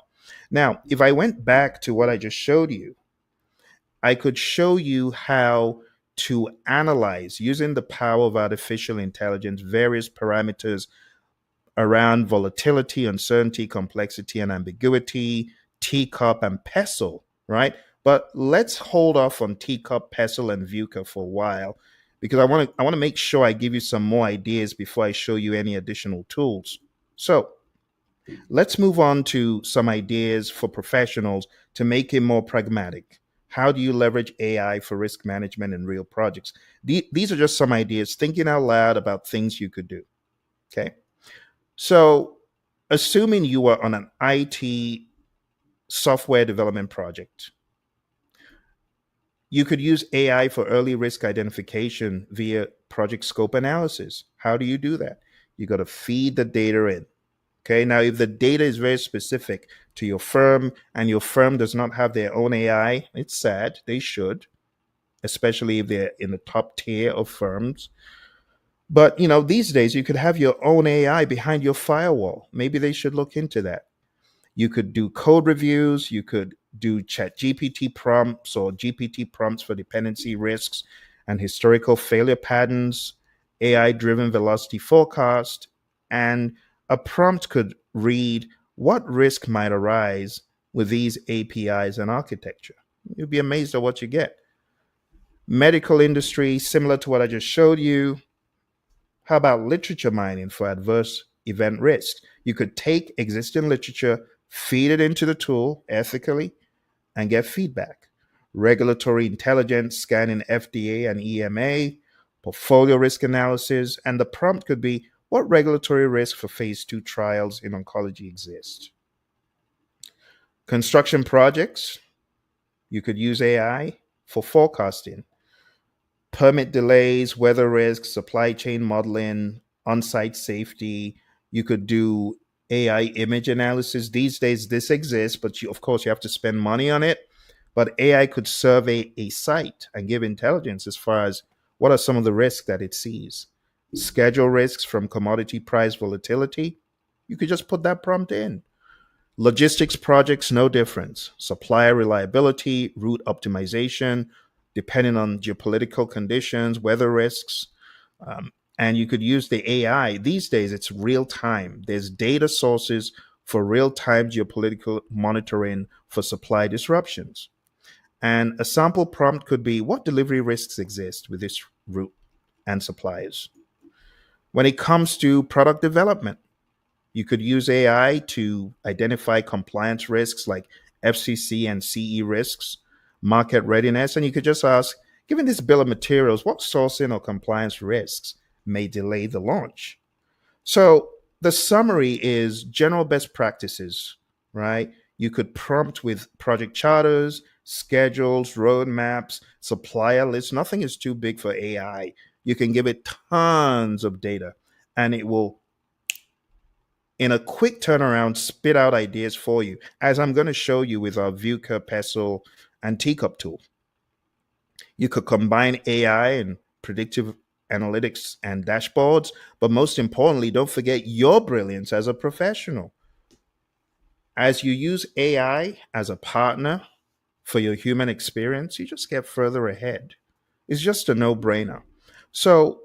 Now, if I went back to what I just showed you, I could show you how to analyze using the power of artificial intelligence various parameters around volatility, uncertainty, complexity, and ambiguity, TECOP, and PESTLE, right? But let's hold off on TECOP, PESTLE, and VUCA for a while because I want to make sure I give you some more ideas before I show you any additional tools. So let's move on to some ideas for professionals to make it more pragmatic. How do you leverage AI for risk management in real projects? These are just some ideas, thinking out loud about things you could do. Okay. So, assuming you are on an IT software development project, you could use AI for early risk identification via project scope analysis. How do you do that? You got to feed the data in. Okay, now if the data is very specific to your firm and your firm does not have their own AI, it's sad. They should, especially if they're in the top tier of firms. But these days you could have your own AI behind your firewall. Maybe they should look into that. You could do code reviews, you could do chat GPT prompts or GPT prompts for dependency risks and historical failure patterns, AI driven velocity forecast, and a prompt could read what risk might arise with these APIs and architecture. You'd be amazed at what you get. Medical industry, similar to what I just showed you. How about literature mining for adverse event risk? You could take existing literature, feed it into the tool ethically, and get feedback. Regulatory intelligence, scanning FDA and EMA, portfolio risk analysis, and the prompt could be what regulatory risk for phase 2 trials in oncology exist. Construction projects, you could use AI for forecasting. Permit delays, weather risks, supply chain modeling, on site safety. You could do AI image analysis. These days, this exists, but of course, you have to spend money on it. But AI could survey a site and give intelligence as far as what are some of the risks that it sees. Schedule risks from commodity price volatility. You could just put that prompt in. Logistics projects, no difference. Supplier reliability, route optimization, depending on geopolitical conditions, weather risks. And you could use the AI. These days, it's real time. There's data sources for real time geopolitical monitoring for supply disruptions. And a sample prompt could be what delivery risks exist with this route and suppliers. When it comes to product development, you could use AI to identify compliance risks like FCC and CE risks, market readiness, and you could just ask, given this bill of materials, what sourcing or compliance risks may delay the launch? So the summary is general best practices, right? You could prompt with project charters, schedules, roadmaps, supplier lists. Nothing is too big for AI. You can give it tons of data and it will in a quick turnaround spit out ideas for you, as I'm going to show you with our VUCA, PESO, and TECOP tool. You could combine AI and predictive analytics and dashboards, but most importantly, don't forget your brilliance as a professional. As you use AI as a partner for your human experience, you just get further ahead. It's just a no brainer. So,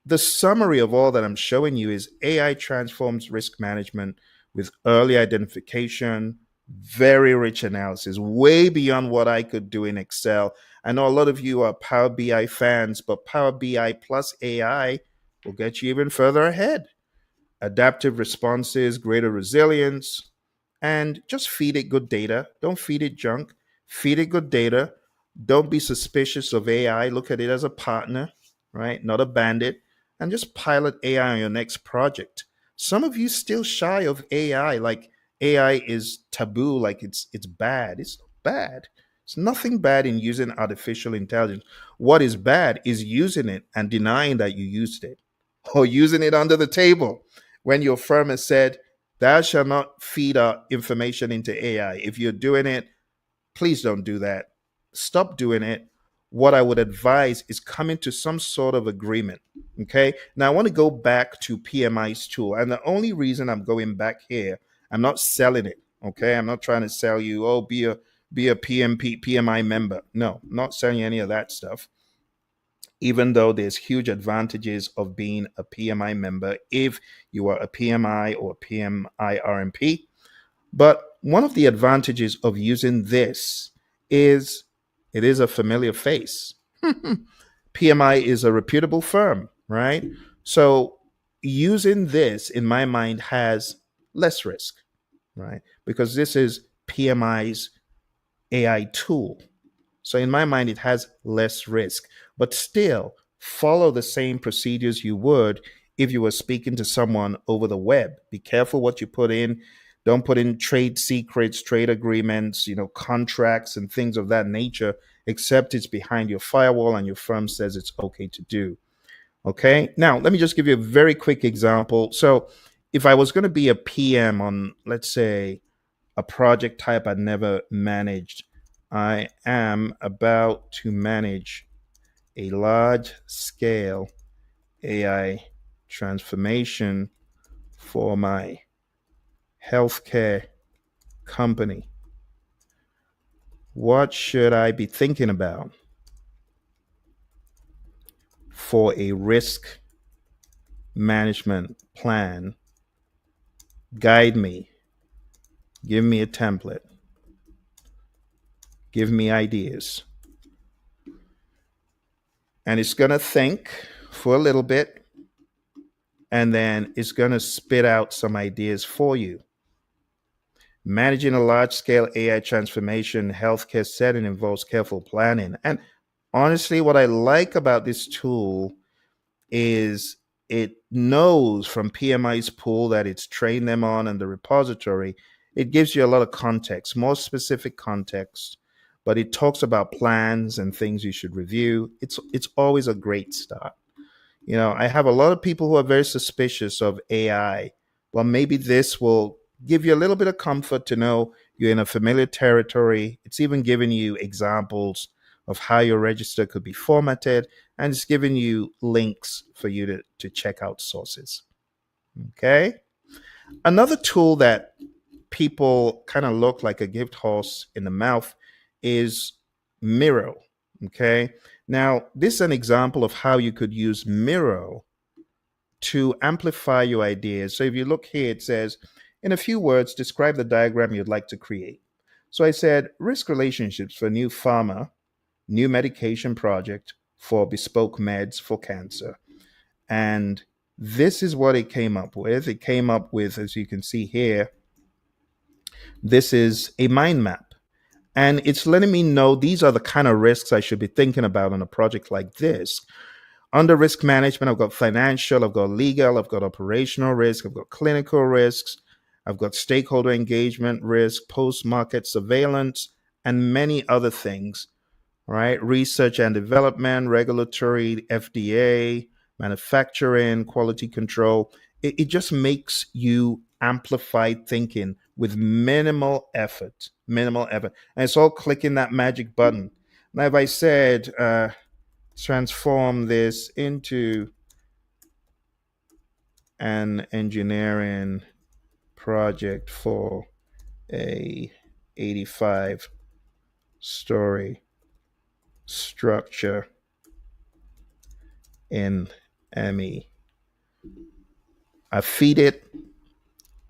the summary of all that I'm showing you is AI transforms risk management with early identification, very rich analysis, way beyond what I could do in Excel. I know a lot of you are Power BI fans, but Power BI plus AI will get you even further ahead. Adaptive responses, greater resilience, and just feed it good data. Don't feed it junk. Feed it good data. Don't be suspicious of AI. Look at it as a partner, right? Not a bandit. And just pilot AI on your next project. Some of you still shy of AI, like AI is taboo, like it's bad. It's not bad. It's nothing bad in using artificial intelligence. What is bad is using it and denying that you used it, or using it under the table when your firm has said, thou shalt not feed our information into AI. If you're doing it, please don't do that. Stop doing it. What I would advise is coming to some sort of agreement. Okay. Now I want to go back to PMI's tool. And the only reason I'm going back here, I'm not selling it. Okay. I'm not trying to sell you, oh, be a PMI member. No, I'm not selling you any of that stuff, even though there's huge advantages of being a PMI member if you are a PMI or PMI-RMP. But one of the advantages of using this is it is a familiar face. PMI is a reputable firm, right? So using this, in my mind, has less risk, right? Because this is PMI's AI tool. So in my mind, it has less risk, but still follow the same procedures you would if you were speaking to someone over the web. Be careful what you put in. Don't put in trade secrets, trade agreements, contracts and things of that nature, except it's behind your firewall and your firm says it's okay to do. Okay. Now, let me just give you a very quick example. So if I was going to be a PM on, let's say, a project type I'd never managed, I am about to manage a large scale AI transformation for my healthcare company. What should I be thinking about for a risk management plan? Guide me. Give me a template. Give me ideas. And it's going to think for a little bit, and then it's going to spit out some ideas for you. Managing a large scale AI transformation in healthcare setting involves careful planning. And honestly, what I like about this tool is it knows from PMI's pool that it's trained them on and the repository. It gives you a lot of context, more specific context, but it talks about plans and things you should review. It's always a great start. I have a lot of people who are very suspicious of AI. Well, maybe this will give you a little bit of comfort to know you're in a familiar territory. It's even giving you examples of how your register could be formatted, and it's giving you links for you to check out sources. Okay. Another tool that people kind of look like a gift horse in the mouth is Miro. Okay. Now, this is an example of how you could use Miro to amplify your ideas. So if you look here, it says, in a few words, describe the diagram you'd like to create. So I said, risk relationships for new pharma, new medication project for bespoke meds for cancer. And this is what it came up with. It came up with, as you can see here, this is a mind map. And it's letting me know these are the kind of risks I should be thinking about on a project like this. Under risk management, I've got financial, I've got legal, I've got operational risk, I've got clinical risks, I've got stakeholder engagement risk, post-market surveillance, and many other things, right? Research and development, regulatory, FDA, manufacturing, quality control. It just makes you amplified thinking with minimal effort. Minimal effort. And it's all clicking that magic button. Now, if I said, transform this into an engineering project for a 85 story structure in ME. I feed it,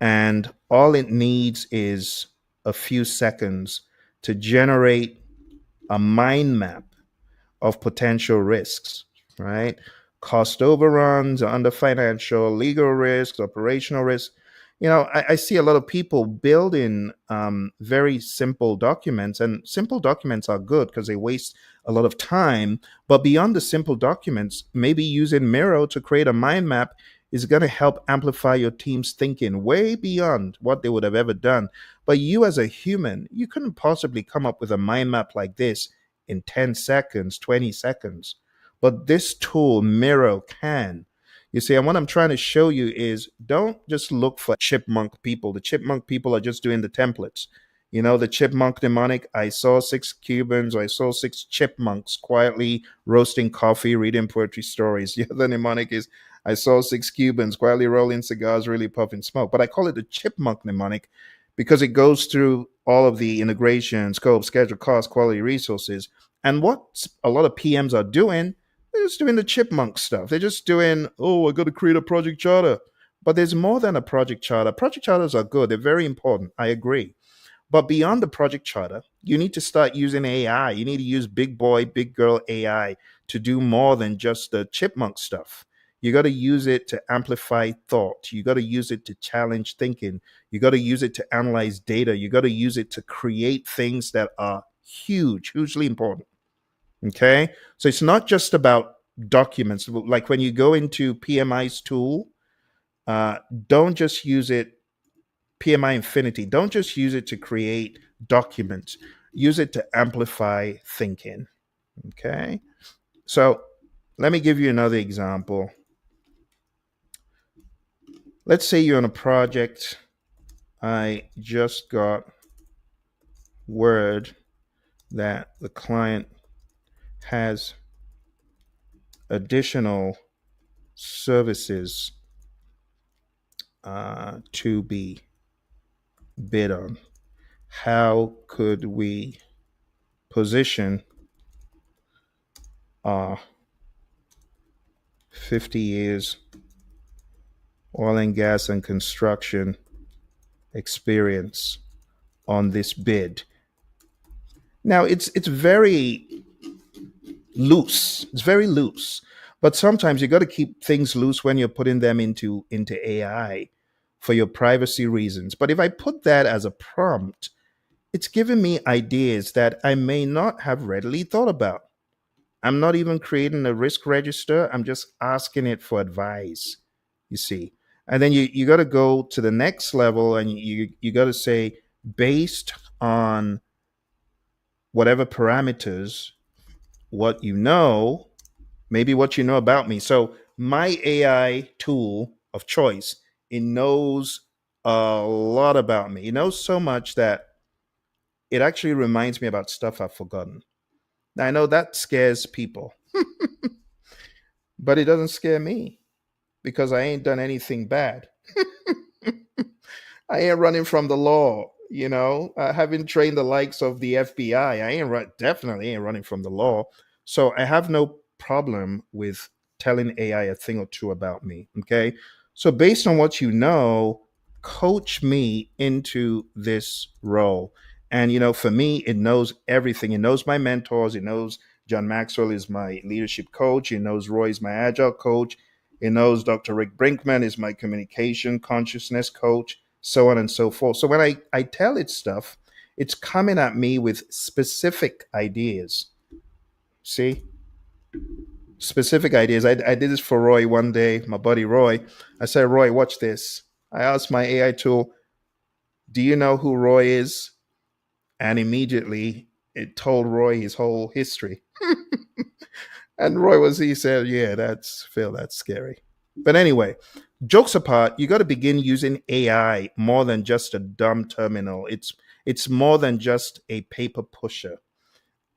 and all it needs is a few seconds to generate a mind map of potential risks, right? Cost overruns, under financial, legal risks, operational risks. I see a lot of people building very simple documents, and simple documents are good because they waste a lot of time. But beyond the simple documents, maybe using Miro to create a mind map is going to help amplify your team's thinking way beyond what they would have ever done. But you, as a human, you couldn't possibly come up with a mind map like this in 10 seconds, 20 seconds. But this tool, Miro, can. You see, and what I'm trying to show you is don't just look for chipmunk people. The chipmunk people are just doing the templates. The chipmunk mnemonic, I saw six Cubans, or I saw six chipmunks quietly roasting coffee, reading poetry stories. The other mnemonic is, I saw six Cubans quietly rolling cigars, really puffing smoke. But I call it the chipmunk mnemonic because it goes through all of the integration, scope, schedule, cost, quality, resources. And what a lot of PMs are doing, they're just doing the chipmunk stuff. They're just doing, oh, I got to create a project charter. But there's more than a project charter. Project charters are good. They're very important. I agree. But beyond the project charter, you need to start using AI. You need to use big boy, big girl AI to do more than just the chipmunk stuff. You got to use it to amplify thought. You got to use it to challenge thinking. You got to use it to analyze data. You got to use it to create things that are huge, hugely important. Okay. So it's not just about documents. Like when you go into PMI's tool, uh, don't just use it, PMI Infinity, don't just use it to create documents, use it to amplify thinking. Okay. So let me give you another example. Let's say you're on a project. I just got word that the client has additional services to be bid on. How could we position our 50 years oil and gas and construction experience on this bid? Now it's very loose. It's very loose. But sometimes you got to keep things loose when you're putting them into AI for your privacy reasons. But if I put that as a prompt, it's giving me ideas that I may not have readily thought about. I'm not even creating a risk register. I'm just asking it for advice, you see. And then you got to go to the next level, and you got to say, based on whatever parameters, what you know, maybe what you know about me. So my AI tool of choice, it knows a lot about me. It knows so much that it actually reminds me about stuff I've forgotten. Now, I know that scares people, but it doesn't scare me because I ain't done anything bad. I ain't running from the law. Having trained the likes of the FBI, definitely ain't running from the law. So I have no problem with telling AI a thing or two about me. Okay. So based on what you know, coach me into this role. And for me, it knows everything. It knows my mentors. It knows John Maxwell is my leadership coach. It knows Roy is my agile coach. It knows Dr. Rick Brinkman is my communication consciousness coach, so on and so forth. So when I tell it stuff, it's coming at me with specific ideas. See? Specific ideas. I did this for Roy one day, my buddy Roy. I said, Roy, watch this. I asked my AI tool, do you know who Roy is? And immediately it told Roy his whole history. And he said, yeah, that's Phil, that's scary. But anyway, jokes apart, you got to begin using AI more than just a dumb terminal. It's more than just a paper pusher.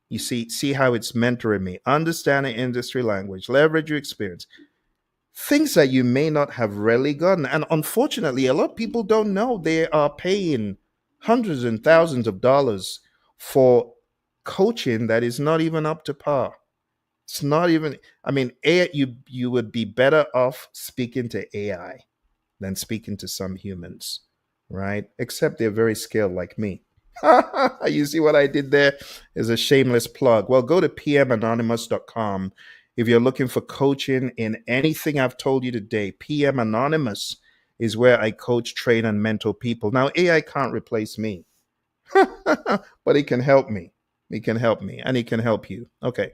You see how it's mentoring me. Understanding industry language, leverage your experience. Things that you may not have really gotten. And unfortunately, a lot of people don't know they are paying hundreds and thousands of dollars for coaching that is not even up to par. It's not even, I mean, you would be better off speaking to AI than speaking to some humans, right? Except they're very skilled like me. You see what I did there is a shameless plug. Well, go to pmanonymous.com if you're looking for coaching in anything I've told you today. PM Anonymous is where I coach, train, and mentor people. Now, AI can't replace me, but it can help me. It can help me and it can help you. Okay.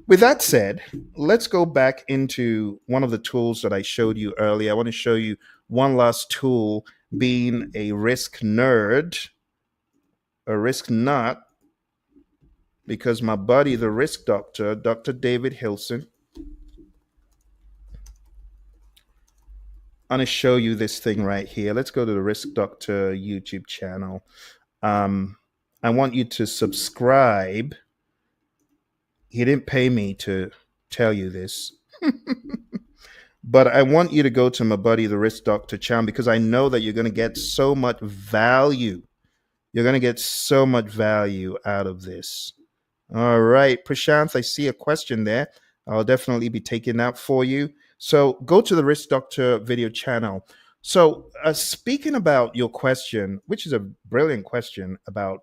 With that said, let's go back into one of the tools that I showed you earlier. I want to show you one last tool, being a risk nerd, a risk nut, because my buddy, the risk doctor, Dr. David Hilson, I'm going to show you this thing right here. Let's go to the Risk Doctor YouTube channel. I want you to subscribe. He didn't pay me to tell you this. But I want you to go to my buddy, the Risk Doctor channel, because I know that you're going to get so much value. You're going to get so much value out of this. All right, Prashanth, I see a question there. I'll definitely be taking that for you. So go to the Risk Doctor video channel. So speaking about your question, which is a brilliant question about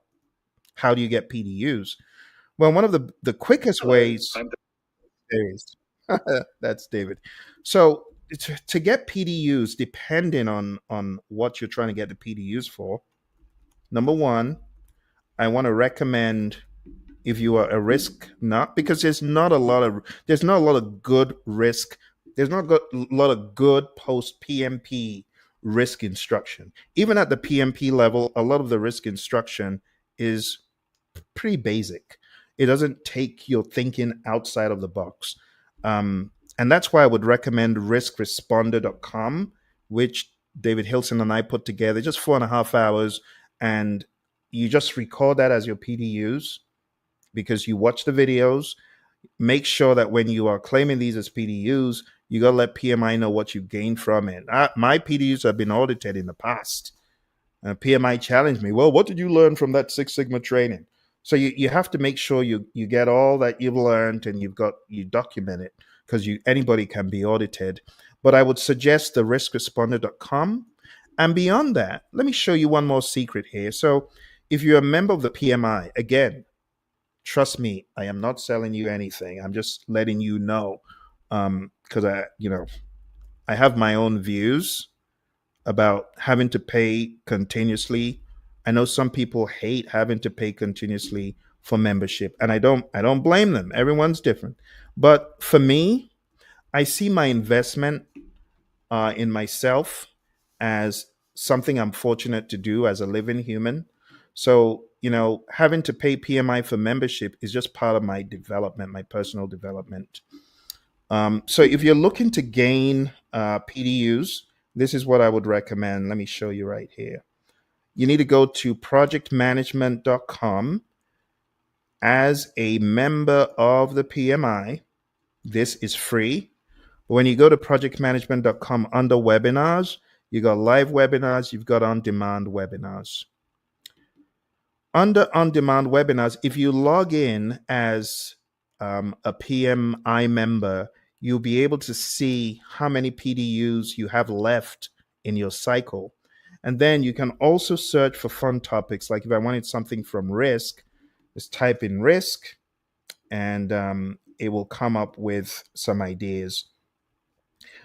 how do you get PDUs? Well, one of the quickest ways is that's David. So to get PDUs, depending on what you're trying to get the PDUs for, number one, I want to recommend if you are a risk not because there's not a lot of good risk. There's not a lot of good post PMP risk instruction. Even at the PMP level, a lot of the risk instruction is pretty basic. It doesn't take your thinking outside of the box. And that's why I would recommend riskresponder.com, which David Hilson and I put together just 4.5 hours. And you just record that as your PDUs because you watch the videos. Make sure that when you are claiming these as PDUs, you got to let PMI know what you gained from it. My PDUs have been audited in the past. PMI challenged me. Well, what did you learn from that Six Sigma training? So you have to make sure you get all that you've learned and you document it because anybody can be audited. But I would suggest the riskresponder.com. And beyond that, let me show you one more secret here. So if you're a member of the PMI, again, trust me, I am not selling you anything. I'm just letting you know because I have my own views about having to pay continuously. I know some people hate having to pay continuously for membership, and I don't blame them. Everyone's different. But for me, I see my investment in myself as something I'm fortunate to do as a living human. So, having to pay PMI for membership is just part of my development, my personal development. So if you're looking to gain PDUs, this is what I would recommend. Let me show you right here. You need to go to projectmanagement.com as a member of the PMI. This is free. When you go to projectmanagement.com under webinars, you got live webinars, you've got on-demand webinars. Under on-demand webinars, if you log in as a PMI member, you'll be able to see how many PDUs you have left in your cycle. And then you can also search for fun topics. Like if I wanted something from risk, just type in risk and it will come up with some ideas.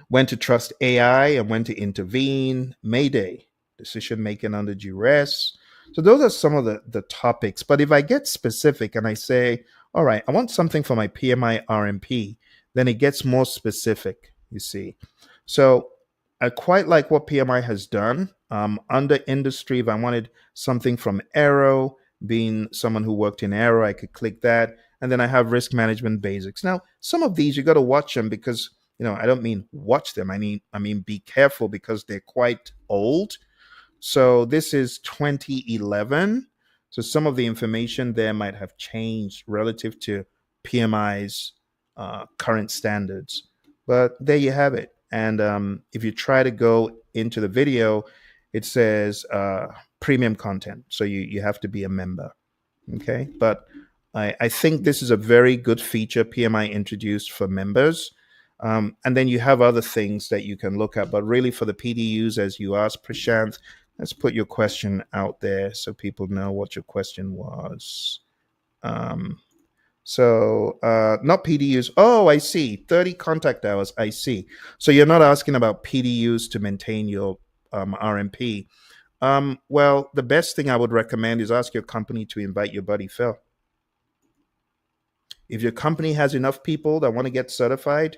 When to trust AI and when to intervene, Mayday, decision making under duress. So those are some of the topics. But if I get specific and I say, all right, I want something for my PMI-RMP, then it gets more specific, you see. So I quite like what PMI has done. Under industry, if I wanted something from Aero, being someone who worked in Aero, I could click that. And then I have risk management basics. Now, some of these, you got to watch them because I don't mean watch them. I mean be careful because they're quite old. So this is 2011. So some of the information there might have changed relative to PMI's current standards. But there you have it. And if you try to go into the video, it says premium content. So you have to be a member. Okay. But I think this is a very good feature PMI introduced for members. And then you have other things that you can look at. But really, for the PDUs, as you asked, Prashant, let's put your question out there so people know what your question was. Um, not PDUs. Oh, I see. 30 contact hours. I see. So you're not asking about PDUs to maintain your RMP. Well, the best thing I would recommend is ask your company to invite your buddy Phil. If your company has enough people that want to get certified,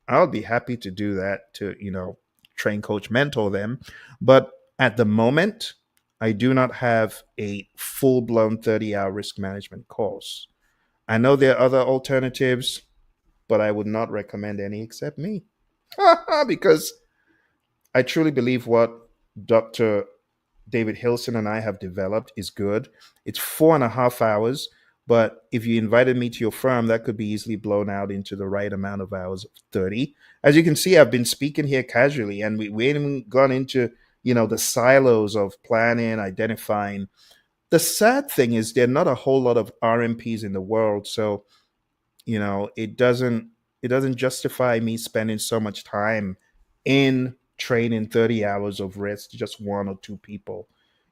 I'll be happy to do that to, train, coach, mentor them. But at the moment, I do not have a full blown 30-hour risk management course. I know there are other alternatives, but I would not recommend any except me. Because I truly believe what Dr. David Hilson and I have developed is good. It's 4.5 hours, but if you invited me to your firm, that could be easily blown out into the right amount of hours of 30. As you can see, I've been speaking here casually, and we ain't even gone into, the silos of planning, identifying. The sad thing is there are not a whole lot of RMPs in the world, so it doesn't justify me spending so much time in training 30 hours of risk to just one or two people.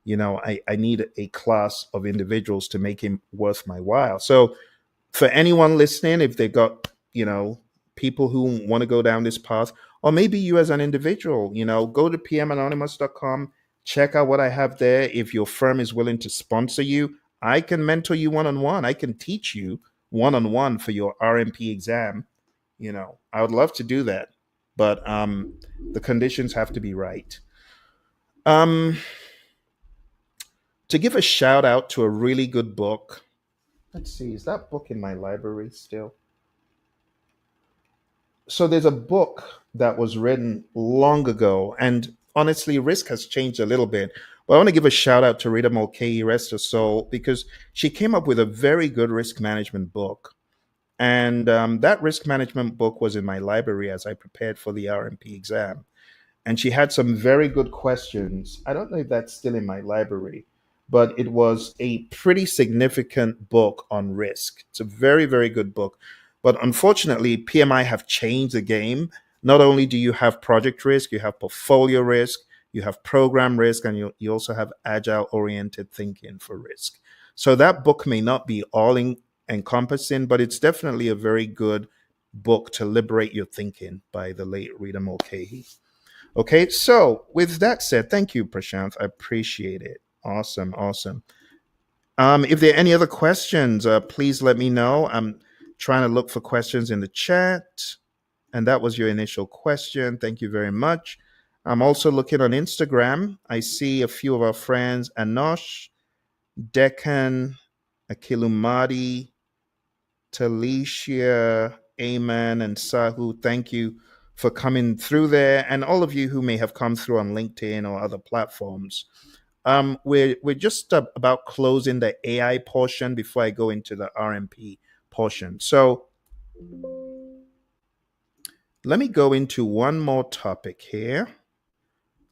I need a class of individuals to make him worth my while. So for anyone listening, if they got, people who want to go down this path, or maybe you as an individual, go to pmanonymous.com, check out what I have there. If your firm is willing to sponsor you, I can mentor you one on one. I can teach you one on one for your RMP exam. I would love to do that, but the conditions have to be right. Um, to give a shout out to a really good book. Let's see, is that book in my library still? So there's a book that was written long ago, and honestly, risk has changed a little bit. But I want to give a shout out to Rita Mulcahy, rest her soul, because she came up with a very good risk management book. And that risk management book was in my library as I prepared for the RMP exam. And she had some very good questions. I don't know if that's still in my library, but it was a pretty significant book on risk. It's a very, very good book. But unfortunately, PMI have changed the game. Not only do you have project risk, you have portfolio risk, you have program risk, and you also have agile oriented thinking for risk. So that book may not be encompassing, but it's definitely a very good book to liberate your thinking by the late Rita Mulcahy. Okay, so with that said, thank you, Prashant. I appreciate it. Awesome, awesome. If there are any other questions, please let me know. I'm trying to look for questions in the chat. And that was your initial question. Thank you very much. I'm also looking on Instagram. I see a few of our friends, Anosh, Deccan, Akilumadi, Talisha, Amen, and Sahu. Thank you for coming through there, and all of you who may have come through on LinkedIn or other platforms. We're just about closing the AI portion before I go into the RMP portion. So let me go into one more topic here.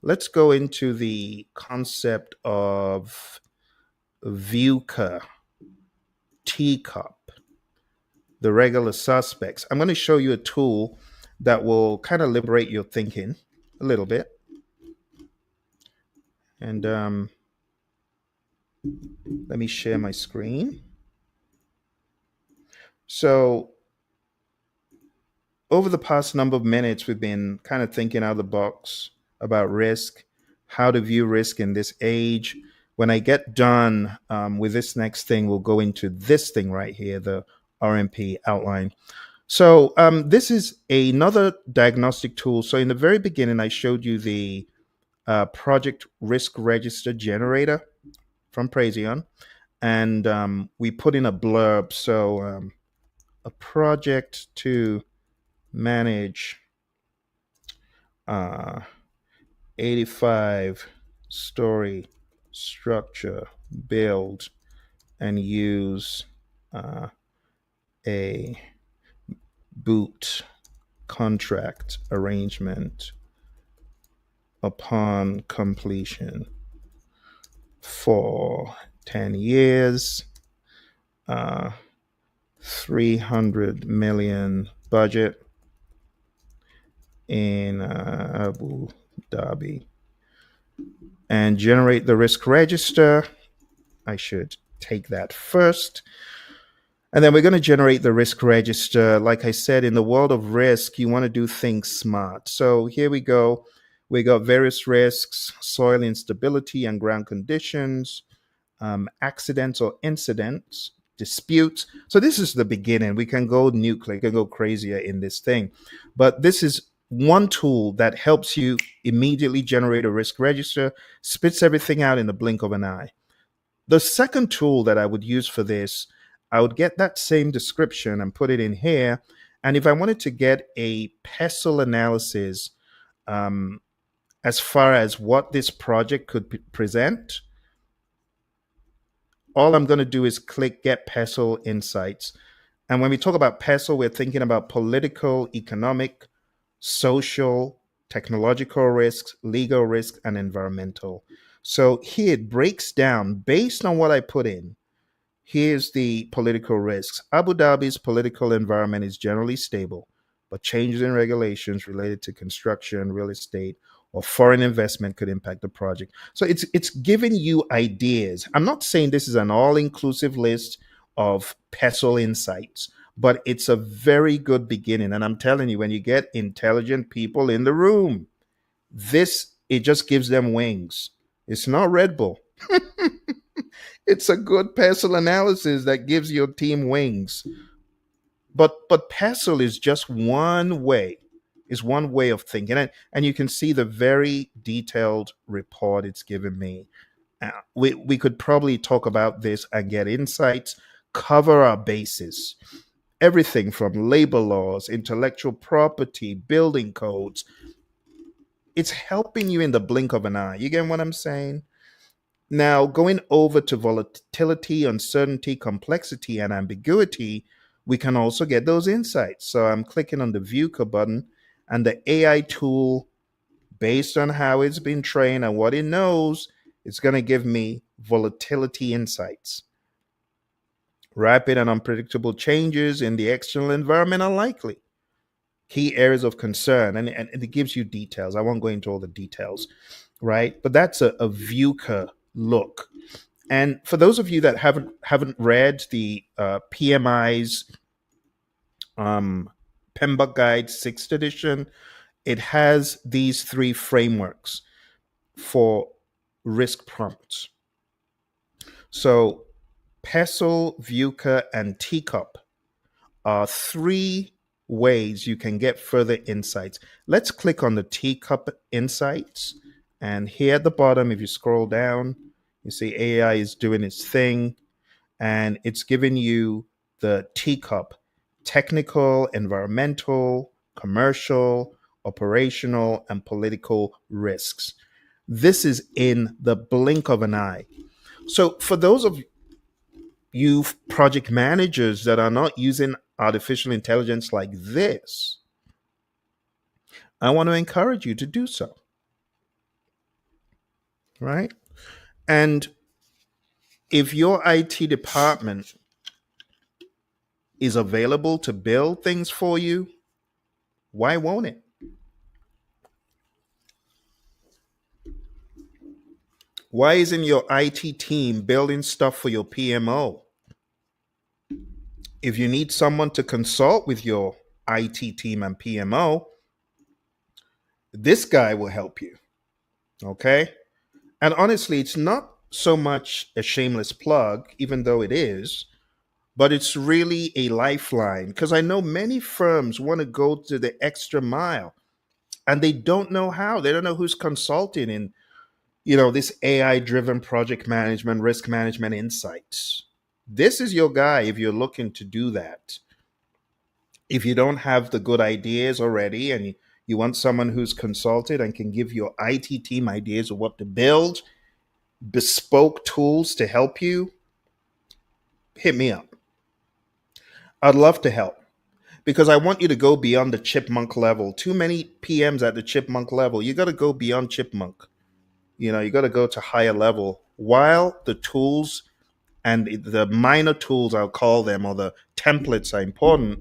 Let's go into the concept of VUCA, TECOP, the regular suspects. I'm going to show you a tool that will kind of liberate your thinking a little bit. And let me share my screen. So over the past number of minutes, we've been kind of thinking out of the box about risk, how to view risk in this age. When I get done with this next thing, we'll go into this thing right here, the RMP outline. So this is another diagnostic tool. So in the very beginning, I showed you the project risk register generator from Praizion, and we put in a blurb. So a project to manage uh, 85-story structure, build and use uh, a boot contract arrangement upon completion for 10 years, uh, 300 million budget in Abu Dhabi, and generate the risk register. I should take that first. And then we're going to generate the risk register. Like I said, in the world of risk, you want to do things smart. So here we go. We got various risks: soil instability and ground conditions, accidents or incidents, disputes. So this is the beginning. We can go nuclear, we can go crazier in this thing. But this is one tool that helps you immediately generate a risk register, spits everything out in the blink of an eye. The second tool that I would use for this, I would get that same description and put it in here. And if I wanted to get a pestle analysis um, as far as what this project could present, all I'm going to do is click Get Pestle Insights. And when we talk about pestle, we're thinking about political, economic, social, technological risks, legal risks, and environmental. So here it breaks down based on what I put in. Here's the political risks. Abu Dhabi's political environment is generally stable, but changes in regulations related to construction, real estate, or foreign investment could impact the project. So it's giving you ideas. I'm not saying this is an all-inclusive list of pestle insights, but it's a very good beginning. And I'm telling you, when you get intelligent people in the room, this it just gives them wings. It's not Red Bull. It's a good pestle analysis that gives your team wings. But pestle is just one way. Is one way of thinking, and you can see the very detailed report it's given me. We could probably talk about this and get insights, cover our bases, everything from labor laws, intellectual property, building codes. It's helping you in the blink of an eye. You get what I'm saying? Now, going over to volatility, uncertainty, complexity, and ambiguity, we can also get those insights. So I'm clicking on the VUCA button, and the AI tool, based on how it's been trained and what it knows, it's going to give me volatility insights. Rapid and unpredictable changes in the external environment are likely. Key areas of concern, and it gives you details. I won't go into all the details, right? But that's a VUCA look. And for those of you that haven't read the PMI's PMBOK Guide 6th edition, it has these three frameworks for risk prompts. So PESTLE, VUCA, and TECOP are three ways you can get further insights. Let's click on the TECOP insights. And here at the bottom, if you scroll down, you see AI is doing its thing, and it's giving you the TECOP: technical, environmental, commercial, operational, and political risks. This is in the blink of an eye. So, for those of you project managers that are not using artificial intelligence like this, I want to encourage you to do so. Right? And if your IT department is available to build things for you, why won't it? Why isn't your IT team building stuff for your PMO? If you need someone to consult with your IT team and PMO, this guy will help you. Okay? And honestly, it's not so much a shameless plug, even though it is, but it's really a lifeline, because I know many firms want to go to the extra mile and they don't know how. They don't know who's consulting in, this AI driven project management, risk management insights. This is your guy if you're looking to do that. If you don't have the good ideas already and You want someone who's consulted and can give your IT team ideas of what to build, bespoke tools to help you. Hit me up. I'd love to help because I want you to go beyond the chipmunk level. Too many PMs at the chipmunk level. You got to go beyond chipmunk. You got to go to higher level while the tools and the minor tools, I'll call them, or the templates are important.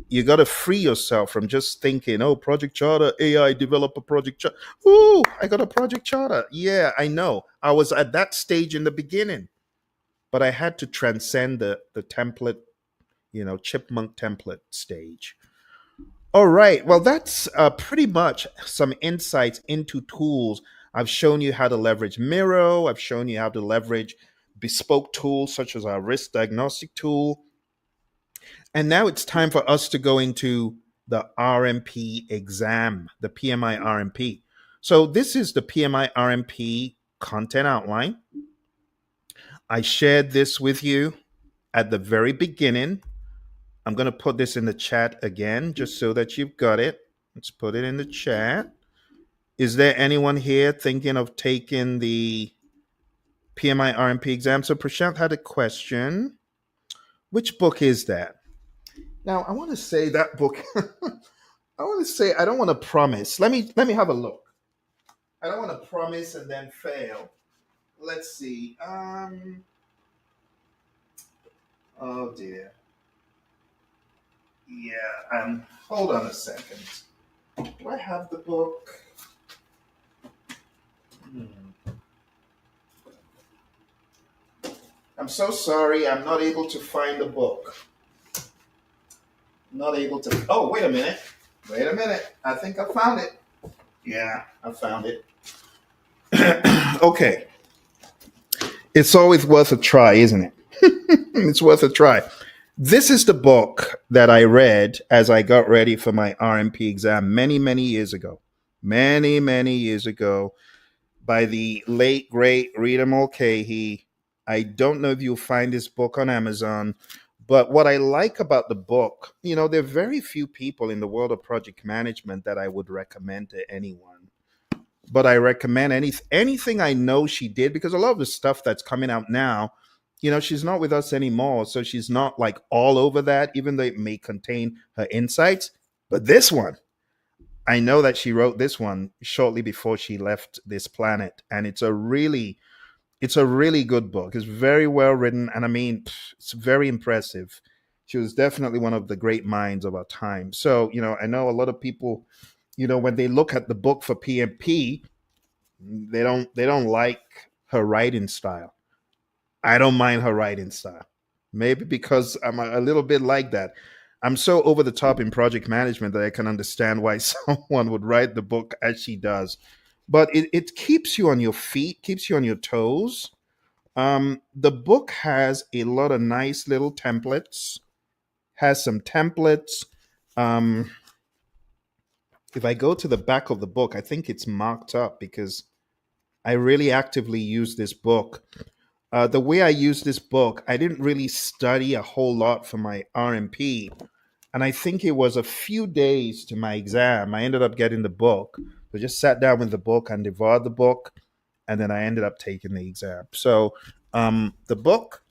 You got to free yourself from just thinking, oh, project charter, AI developer project charter. Ooh, I got a project charter. Yeah, I know. I was at that stage in the beginning, but I had to transcend the template, chipmunk template stage. All right. Well, that's pretty much some insights into tools. I've shown you how to leverage Miro. I've shown you how to leverage bespoke tools such as our risk diagnostic tool. And now it's time for us to go into the RMP exam, the PMI RMP. So this is the PMI RMP content outline. I shared this with you at the very beginning. I'm going to put this in the chat again just so that you've got it. Let's put it in the chat. Is there anyone here thinking of taking the PMI RMP exam? So Prashant had a question. Which book is that? Now, I want to say that book. I want to say I don't want to promise. Let me have a look. I don't want to promise and then fail. Let's see. Oh dear. Yeah. Hold on a second. Do I have the book? Hmm. I'm so sorry. I'm not able to find the book. Not able to. Oh, wait a minute. Wait a minute. I think I found it. Yeah, I found it. Okay. It's always worth a try, isn't it? It's worth a try. This is the book that I read as I got ready for my RMP exam many, many years ago. Many, many years ago by the late, great Rita Mulcahy. I don't know if you'll find this book on Amazon, but what I like about the book, there are very few people in the world of project management that I would recommend to anyone. But I recommend anything I know she did because a lot of the stuff that's coming out now, she's not with us anymore. So she's not like all over that, even though it may contain her insights. But this one, I know that she wrote this one shortly before she left this planet. And it's a really good book. It's very well written. And I mean, it's very impressive. She was definitely one of the great minds of our time. So, I know a lot of people, when they look at the book for PMP, they don't like her writing style. I don't mind her writing style. Maybe because I'm a little bit like that. I'm so over the top in project management that I can understand why someone would write the book as she does. But it keeps you on your feet, keeps you on your toes. The book has a lot of nice little templates, has some templates. Um, if I go to the back of the book, I think it's marked up because I really actively use this book. The way I use this book, I didn't really study a whole lot for my RMP. And I think it was a few days to my exam. I ended up getting the book. So I just sat down with the book and devoured the book. And then I ended up taking the exam. So the book,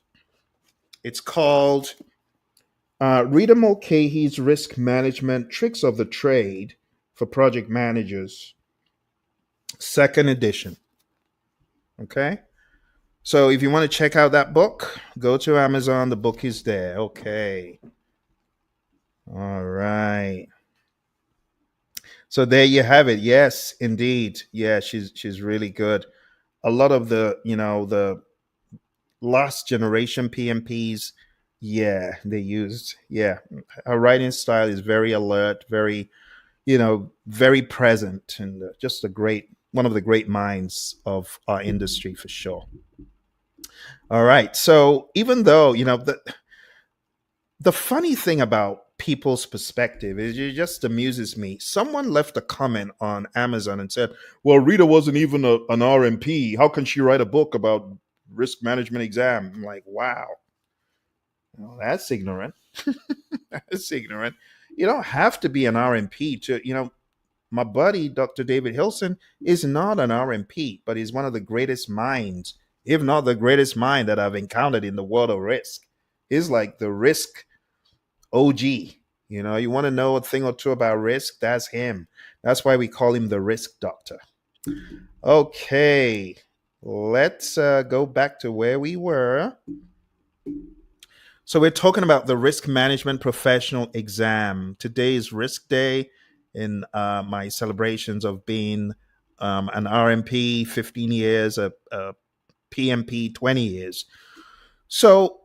it's called Rita Mulcahy's Risk Management Tricks of the Trade for Project Managers, second edition. Okay. So if you want to check out that book, go to Amazon. The book is there. Okay. All right. So there you have it. Yes, indeed. Yeah, she's really good. A lot of the last generation PMPs, yeah, they used, yeah. Her writing style is very alert, very, very present, and just a great one of the great minds of our industry for sure. All right. So even though, the funny thing about people's perspective is it just amuses me. Someone left a comment on Amazon and said, well, Rita wasn't even an RMP. How can she write a book about risk management exam? I'm like, wow, well, that's ignorant. That's ignorant. You don't have to be an RMP to, My buddy, Dr. David Hilson, is not an RMP, but he's one of the greatest minds, if not the greatest mind that I've encountered in the world of risk. He's like the risk OG. You know, you want to know a thing or two about risk? That's him. That's why we call him the risk doctor. Okay, let's go back to where we were. So we're talking about the risk management professional exam. Today is risk day in my celebrations of being an RMP 15 years, a PMP 20 years. So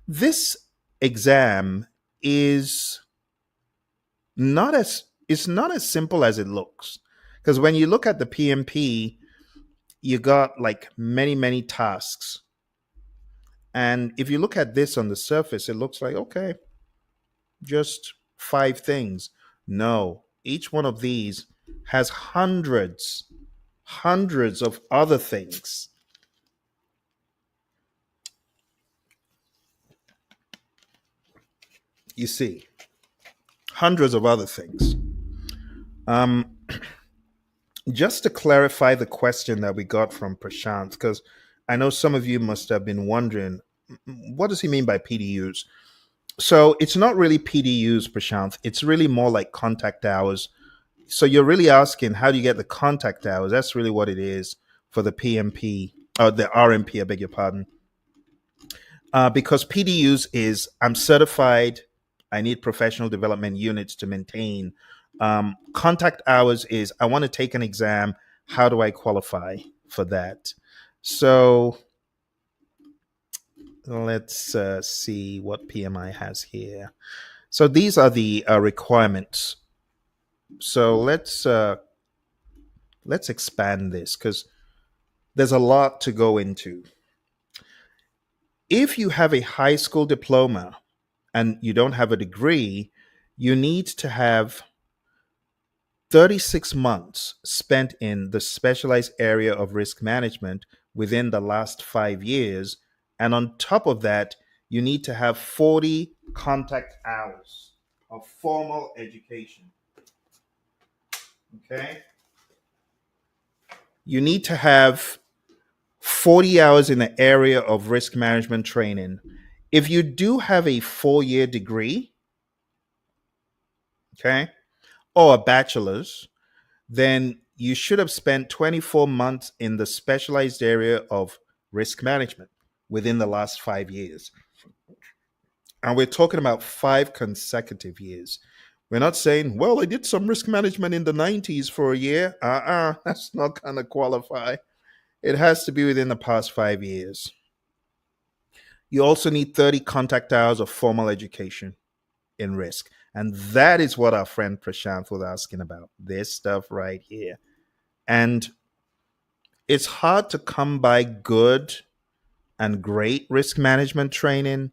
this exam is not as it's not as simple as it looks. Because when you look at the PMP, you got like many tasks. And if you look at this on the surface, it looks like, okay, just five things. No, each one of these has hundreds of other things. You see, hundreds of other things. Um, just to clarify the question that we got from Prashant, because I know some of you must have been wondering, what does he mean by PDUs? So it's not really PDUs, Prashant. It's really more like contact hours. So you're really asking, how do you get the contact hours? That's really what it is for the PMP, or the RMP, I beg your pardon. Because PDUs is, I'm certified, I need professional development units to maintain. Contact hours is, I want to take an exam. How do I qualify for that? So let's see what PMI has here. So these are the requirements. So let's expand this because there's a lot to go into. If you have a high school diploma and you don't have a degree, you need to have 36 months spent in the specialized area of risk management within the last 5 years. And on top of that, you need to have 40 contact hours of formal education. Okay? You need to have 40 hours in the area of risk management training. If you do have a 4-year degree, okay, or a bachelor's, then you should have spent 24 months in the specialized area of risk management within the last 5 years. And we're talking about 5 consecutive years. We're not saying, well, I did some risk management in the 90s for a year. That's not going to qualify. It has to be within the past 5 years. You also need 30 contact hours of formal education in risk. And that is what our friend Prashant was asking about, this stuff right here. And it's hard to come by good and great risk management training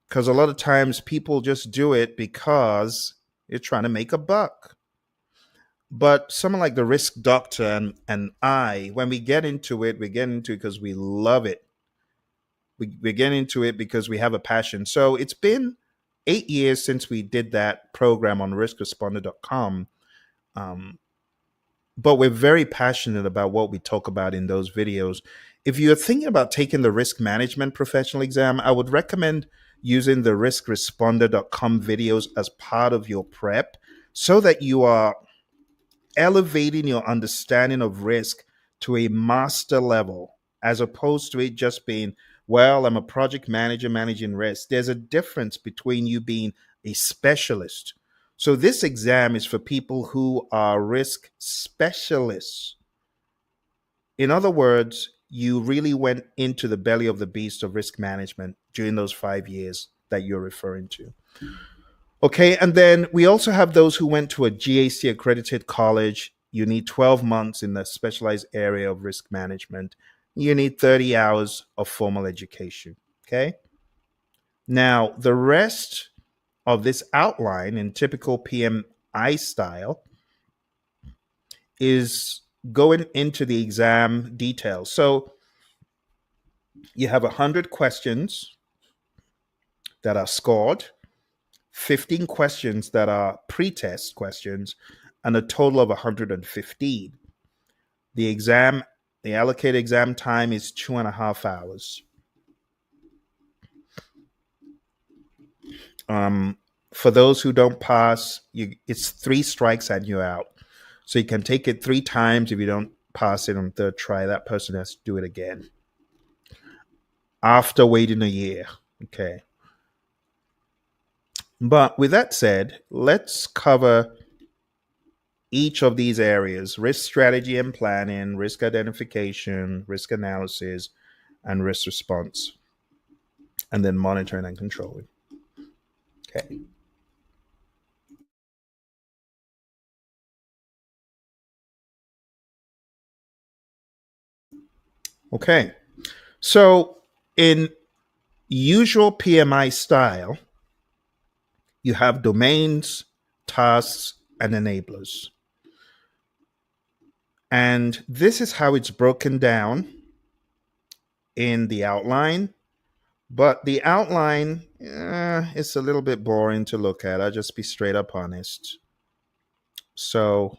because a lot of times people just do it because you're trying to make a buck. But someone like the risk doctor and I, when we get into it, we get into it because we love it. We get into it because we have a passion. So it's been 8 years since we did that program on riskresponder.com. But we're very passionate about what we talk about in those videos. If you're thinking about taking the risk management professional exam, I would recommend using the riskresponder.com videos as part of your prep so that you are elevating your understanding of risk to a master level as opposed to it just being, well, I'm a project manager managing risk. There's a difference between you being a specialist. So this exam is for people who are risk specialists. In other words, you really went into the belly of the beast of risk management during those 5 years that you're referring to. Okay, and then we also have those who went to a GAC accredited college. You need 12 months in the specialized area of risk management. You need 30 hours of formal education. Okay. Now, the rest of this outline in typical PMI style is going into the exam details. So you have 100 questions that are scored, 15 questions that are pre-test questions, and a total of 115. The exam, the allocated exam time is 2.5 hours. Um, for those who don't pass, it's three strikes and you're out. So you can take it three times. If you don't pass it on third try, that person has to do it again after waiting a year. Okay. But with that said, let's cover each of these areas: risk strategy and planning, risk identification, risk analysis, and risk response, and then monitoring and controlling. Okay. Okay. So, in usual PMI style, you have domains, tasks, and enablers. And this is how it's broken down in the outline. But the outline is a little bit boring to look at. I'll just be straight up honest. So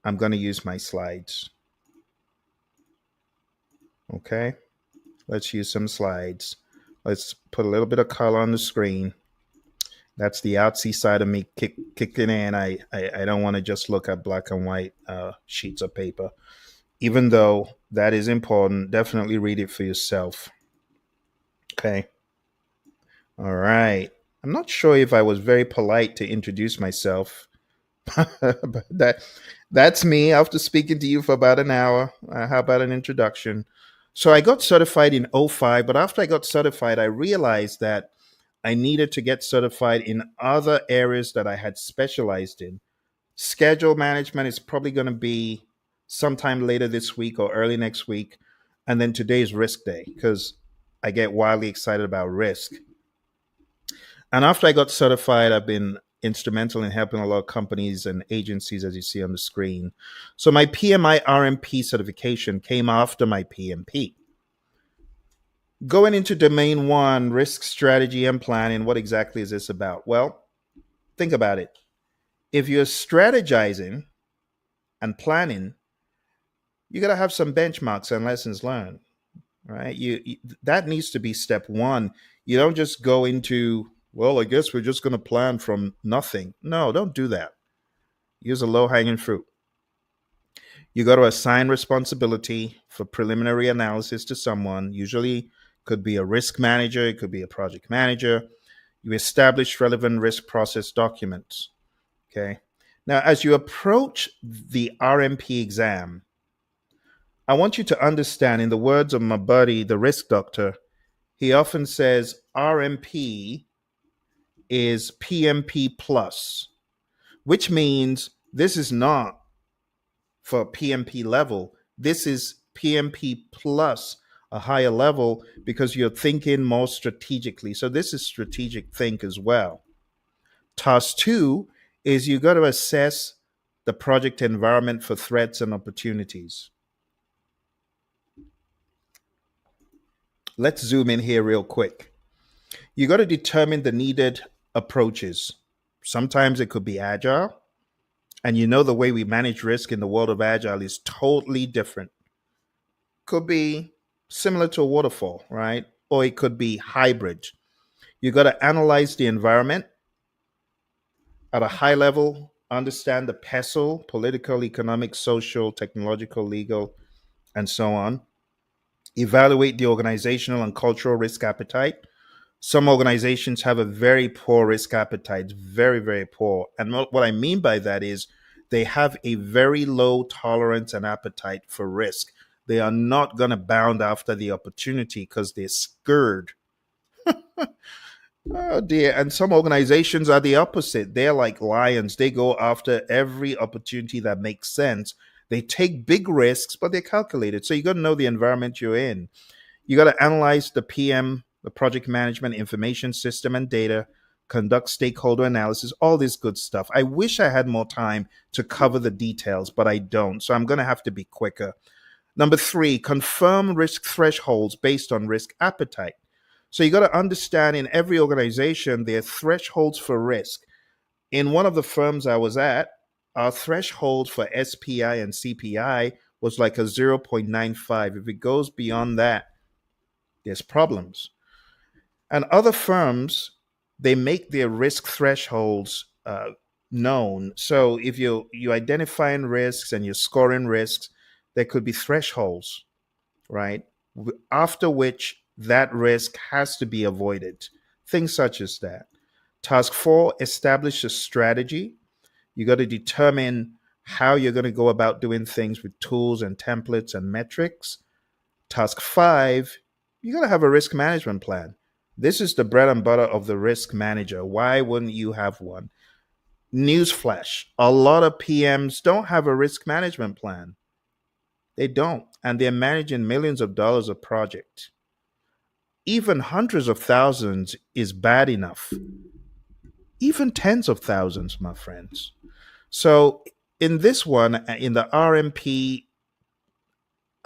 I'm going to use my slides. Okay. Let's use some slides. Let's put a little bit of color on the screen. That's the artsy side of me kicking in. I don't want to just look at black and white sheets of paper. Even though that is important, definitely read it for yourself. Okay. All right. I'm not sure if I was very polite to introduce myself, but that's me after speaking to you for about an hour. How about an introduction? So I got certified in '05, but after I got certified, I realized that I needed to get certified in other areas that I had specialized in. Schedule management is probably going to be sometime later this week or early next week. And then today's risk day because I get wildly excited about risk. And after I got certified, I've been instrumental in helping a lot of companies and agencies, as you see on the screen. So my PMI-RMP certification came after my PMP. Going into domain one, risk strategy and planning, what exactly is this about? Well, think about it. If you're strategizing and planning, you got to have some benchmarks and lessons learned, right? That needs to be step one. You don't just go into, well, I guess we're just going to plan from nothing. No, don't do that. Use a low hanging fruit. You got to assign responsibility for preliminary analysis to someone. Usually could be a risk manager, it could be a project manager. You establish relevant risk process documents. Okay. Now, as you approach the RMP exam, I want you to understand, in the words of my buddy, the risk doctor, he often says RMP is PMP plus, which means this is not for PMP level. This is PMP plus a higher level because you're thinking more strategically. So this is strategic think as well. Task two is you got to assess the project environment for threats and opportunities. Let's zoom in here real quick. You got to determine the needed approaches. Sometimes it could be agile, and you know the way we manage risk in the world of agile is totally different. Could be similar to a waterfall, right? Or it could be hybrid. You got to analyze the environment at a high level, understand the PESTLE, political, economic, social, technological, legal, and so on. Evaluate the organizational and cultural risk appetite. Some organizations have a very poor risk appetite, very, very poor. And what I mean by that is they have a very low tolerance and appetite for risk. They are not going to bound after the opportunity because they're scared. Oh dear. And some organizations are the opposite. They're like lions. They go after every opportunity that makes sense. They take big risks, but they're calculated. So you got to know the environment you're in. You got to analyze the PM, the project management information system and data, conduct stakeholder analysis, all this good stuff. I wish I had more time to cover the details, but I don't. So I'm going to have to be quicker. Number three, confirm risk thresholds based on risk appetite. So you got to understand, in every organization, there are thresholds for risk. In one of the firms I was at, our threshold for SPI and CPI was like a 0.95. If it goes beyond that, there's problems. And other firms, they make their risk thresholds known. So if you identifying risks and you're scoring risks, there could be thresholds, right? After which that risk has to be avoided. Things such as that. Task 4, establish a strategy. You got to determine how you're going to go about doing things with tools and templates and metrics. Task 5, you got to have a risk management plan. This is the bread and butter of the risk manager. Why wouldn't you have one? Newsflash, a lot of PMs don't have a risk management plan. They don't. And they're managing millions of dollars a project. Even hundreds of thousands is bad enough. Even tens of thousands, my friends. So in this one, in the RMP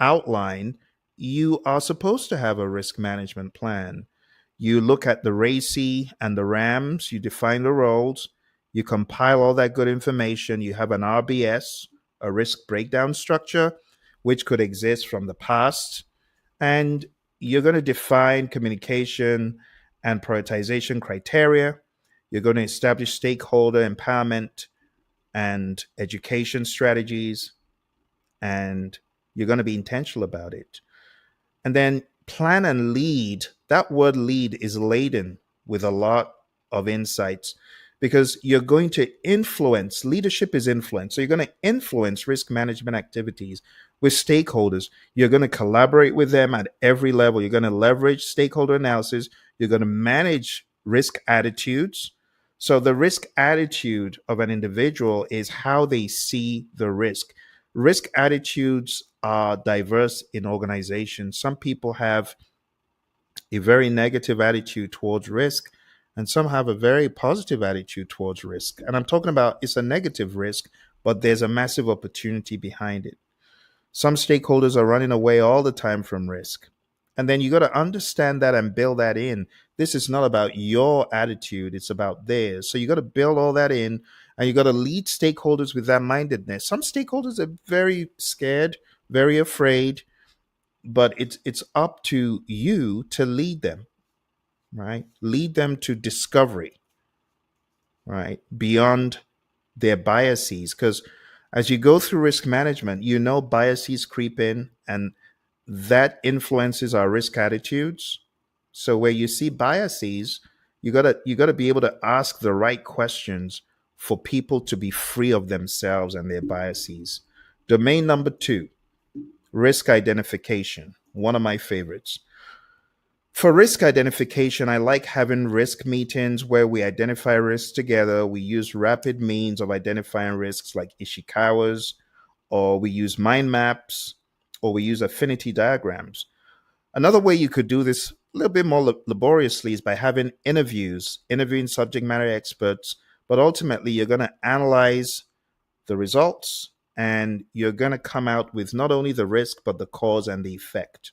outline, you are supposed to have a risk management plan. You look at the RACI and the RAMs, you define the roles, you compile all that good information, you have an RBS, a risk breakdown structure, which could exist from the past, and you're going to define communication and prioritization criteria. You're going to establish stakeholder empowerment and education strategies, and you're going to be intentional about it. And then plan and lead. That word lead is laden with a lot of insights because you're going to influence. Leadership is influence. So you're going to influence risk management activities with stakeholders. You're going to collaborate with them at every level. You're going to leverage stakeholder analysis. You're going to manage risk attitudes. So the risk attitude of an individual is how they see the risk. Risk attitudes are diverse in organizations. Some people have a very negative attitude towards risk, and some have a very positive attitude towards risk. And I'm talking about it's a negative risk, but there's a massive opportunity behind it. Some stakeholders are running away all the time from risk. And then you got to understand that and build that in. This is not about your attitude, it's about theirs. So you got to build all that in, and you got to lead stakeholders with that mindedness. Some stakeholders are very scared, very afraid, but it's up to you to lead them, right? Lead them to discovery, right? Beyond their biases. Because as you go through risk management, you know biases creep in, and that influences our risk attitudes. So where you see biases, you gotta be able to ask the right questions for people to be free of themselves and their biases. Domain number 2, risk identification. One of my favorites. For risk identification, I like having risk meetings where we identify risks together. We use rapid means of identifying risks like Ishikawa's, or we use mind maps, or we use affinity diagrams. Another way you could do this a little bit more laboriously is by having interviews, interviewing subject matter experts, but ultimately you're going to analyze the results and you're going to come out with not only the risk, but the cause and the effect.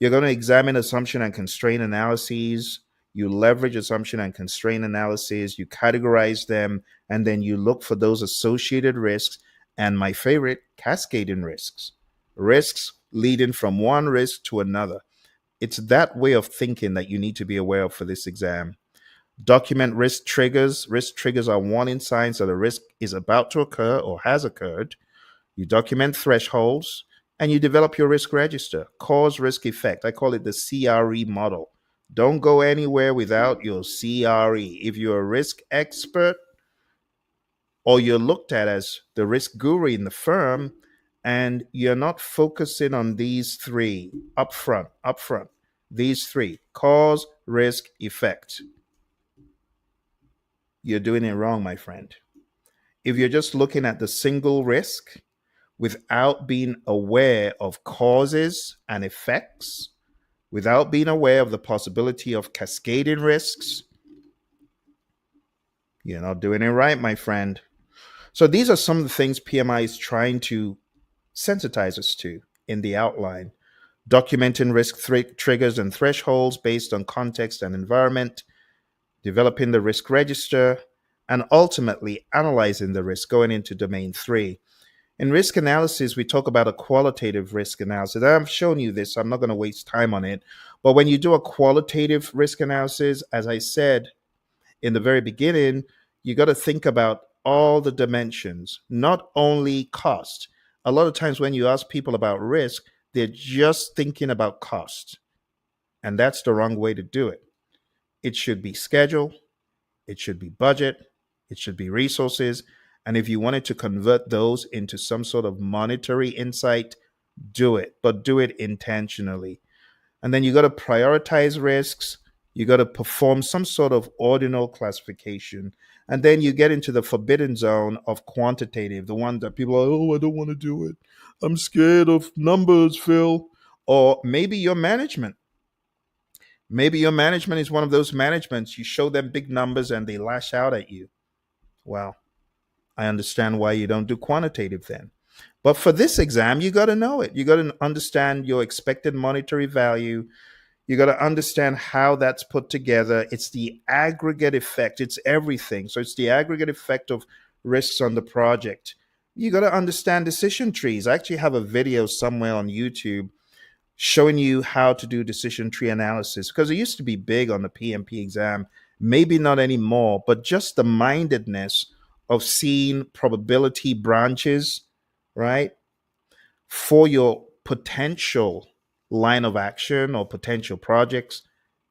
You're going to examine assumption and constraint analyses. You leverage assumption and constraint analysis. You categorize them, and then you look for those associated risks. And my favorite, cascading risks. Risks leading from one risk to another. It's that way of thinking that you need to be aware of for this exam. Document risk triggers. Risk triggers are warning signs that a risk is about to occur or has occurred. You document thresholds, and you develop your risk register. Cause, risk, effect. I call it the CRE model. Don't go anywhere without your CRE. If you're a risk expert or you're looked at as the risk guru in the firm and you're not focusing on these three upfront, these three, cause, risk, effect, you're doing it wrong, my friend. If you're just looking at the single risk, without being aware of causes and effects, without being aware of the possibility of cascading risks, you're not doing it right, my friend. So these are some of the things PMI is trying to sensitize us to in the outline. Documenting risk triggers and thresholds based on context and environment, developing the risk register, and ultimately analyzing the risk, going into domain three. In risk analysis, we talk about a qualitative risk analysis. I've shown you this, so I'm not going to waste time on it. But when you do a qualitative risk analysis, as I said in the very beginning, you got to think about all the dimensions, not only cost. A lot of times when you ask people about risk, they're just thinking about cost. And that's the wrong way to do it. It should be schedule, it should be budget, it should be resources. And if you wanted to convert those into some sort of monetary insight, do it, but do it intentionally. And then you got to prioritize risks. You got to perform some sort of ordinal classification. And then you get into the forbidden zone of quantitative, the one that people are, oh, I don't want to do it. I'm scared of numbers, Phil. Or maybe your management. Maybe your management is one of those managements. You show them big numbers and they lash out at you. Well, I understand why you don't do quantitative then. But for this exam, you got to know it. You got to understand your expected monetary value. You got to understand how that's put together. It's the aggregate effect. It's everything. So it's the aggregate effect of risks on the project. You got to understand decision trees. I actually have a video somewhere on YouTube showing you how to do decision tree analysis because it used to be big on the PMP exam. Maybe not anymore, but just the mindedness of seeing probability branches, right, for your potential line of action or potential projects,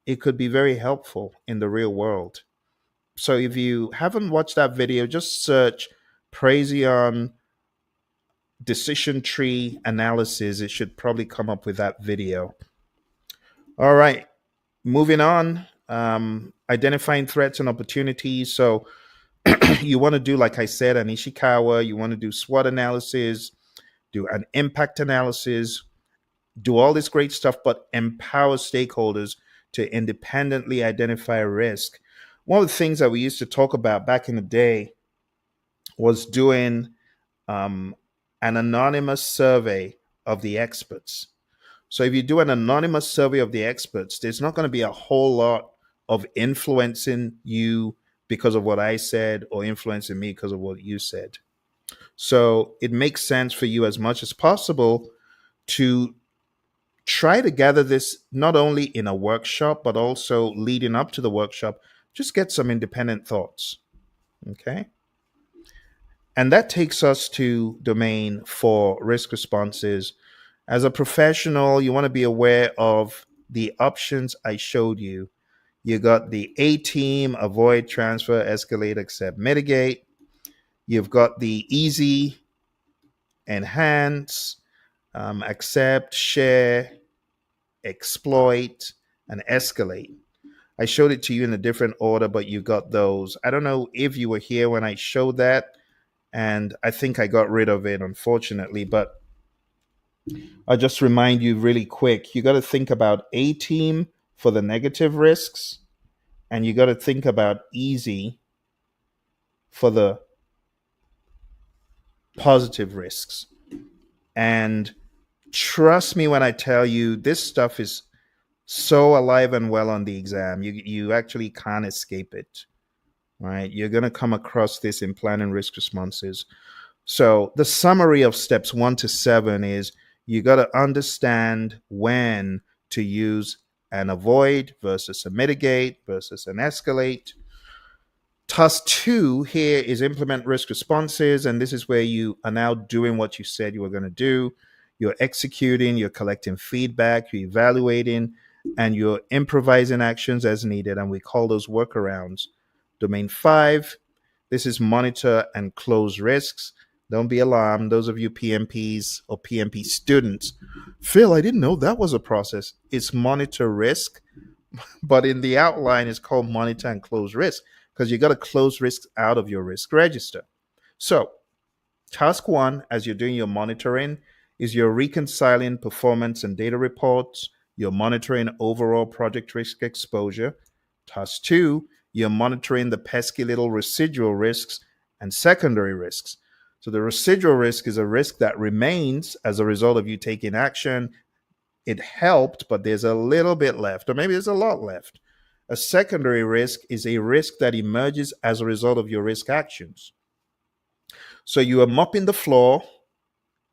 it could be very helpful in the real world. So if you haven't watched that video, just search Praizion decision tree analysis. It should probably come up with that video. All right, moving on. Identifying threats and opportunities. So you want to do, like I said, an Ishikawa, you want to do SWOT analysis, do an impact analysis, do all this great stuff, but empower stakeholders to independently identify risk. One of the things that we used to talk about back in the day was doing an anonymous survey of the experts. So if you do an anonymous survey of the experts, there's not going to be a whole lot of influencing you because of what I said or influencing me because of what you said. So it makes sense for you as much as possible to try to gather this not only in a workshop, but also leading up to the workshop. Just get some independent thoughts. Okay. And that takes us to domain 4, risk responses. As a professional, you want to be aware of the options I showed you. You got the A team, avoid, transfer, escalate, accept, mitigate. You've got the easy, enhance, accept, share, exploit, and escalate. I showed it to you in a different order, but you got those. I don't know if you were here when I showed that, and I think I got rid of it, unfortunately, but I'll just remind you really quick. You got to think about A team for the negative risks, and you got to think about easy for the positive risks. And trust me when I tell you, this stuff is so alive and well on the exam. You actually can't escape it, right? You're going to come across this in planning risk responses. So the summary of steps 1 to 7 is you got to understand when to use an avoid versus a mitigate versus an escalate. Task 2 here is implement risk responses. And this is where you are now doing what you said you were going to do. You're executing, you're collecting feedback, you're evaluating, and you're improvising actions as needed. And we call those workarounds. Domain 5, this is monitor and close risks. Don't be alarmed, those of you PMPs or PMP students. Phil, I didn't know that was a process. It's monitor risk, but in the outline, it's called monitor and close risk because you got to close risks out of your risk register. So, task 1, as you're doing your monitoring, is you're reconciling performance and data reports. You're monitoring overall project risk exposure. Task 2, you're monitoring the pesky little residual risks and secondary risks. So the residual risk is a risk that remains as a result of you taking action. It helped, but there's a little bit left, or maybe there's a lot left. A secondary risk is a risk that emerges as a result of your risk actions. So you are mopping the floor,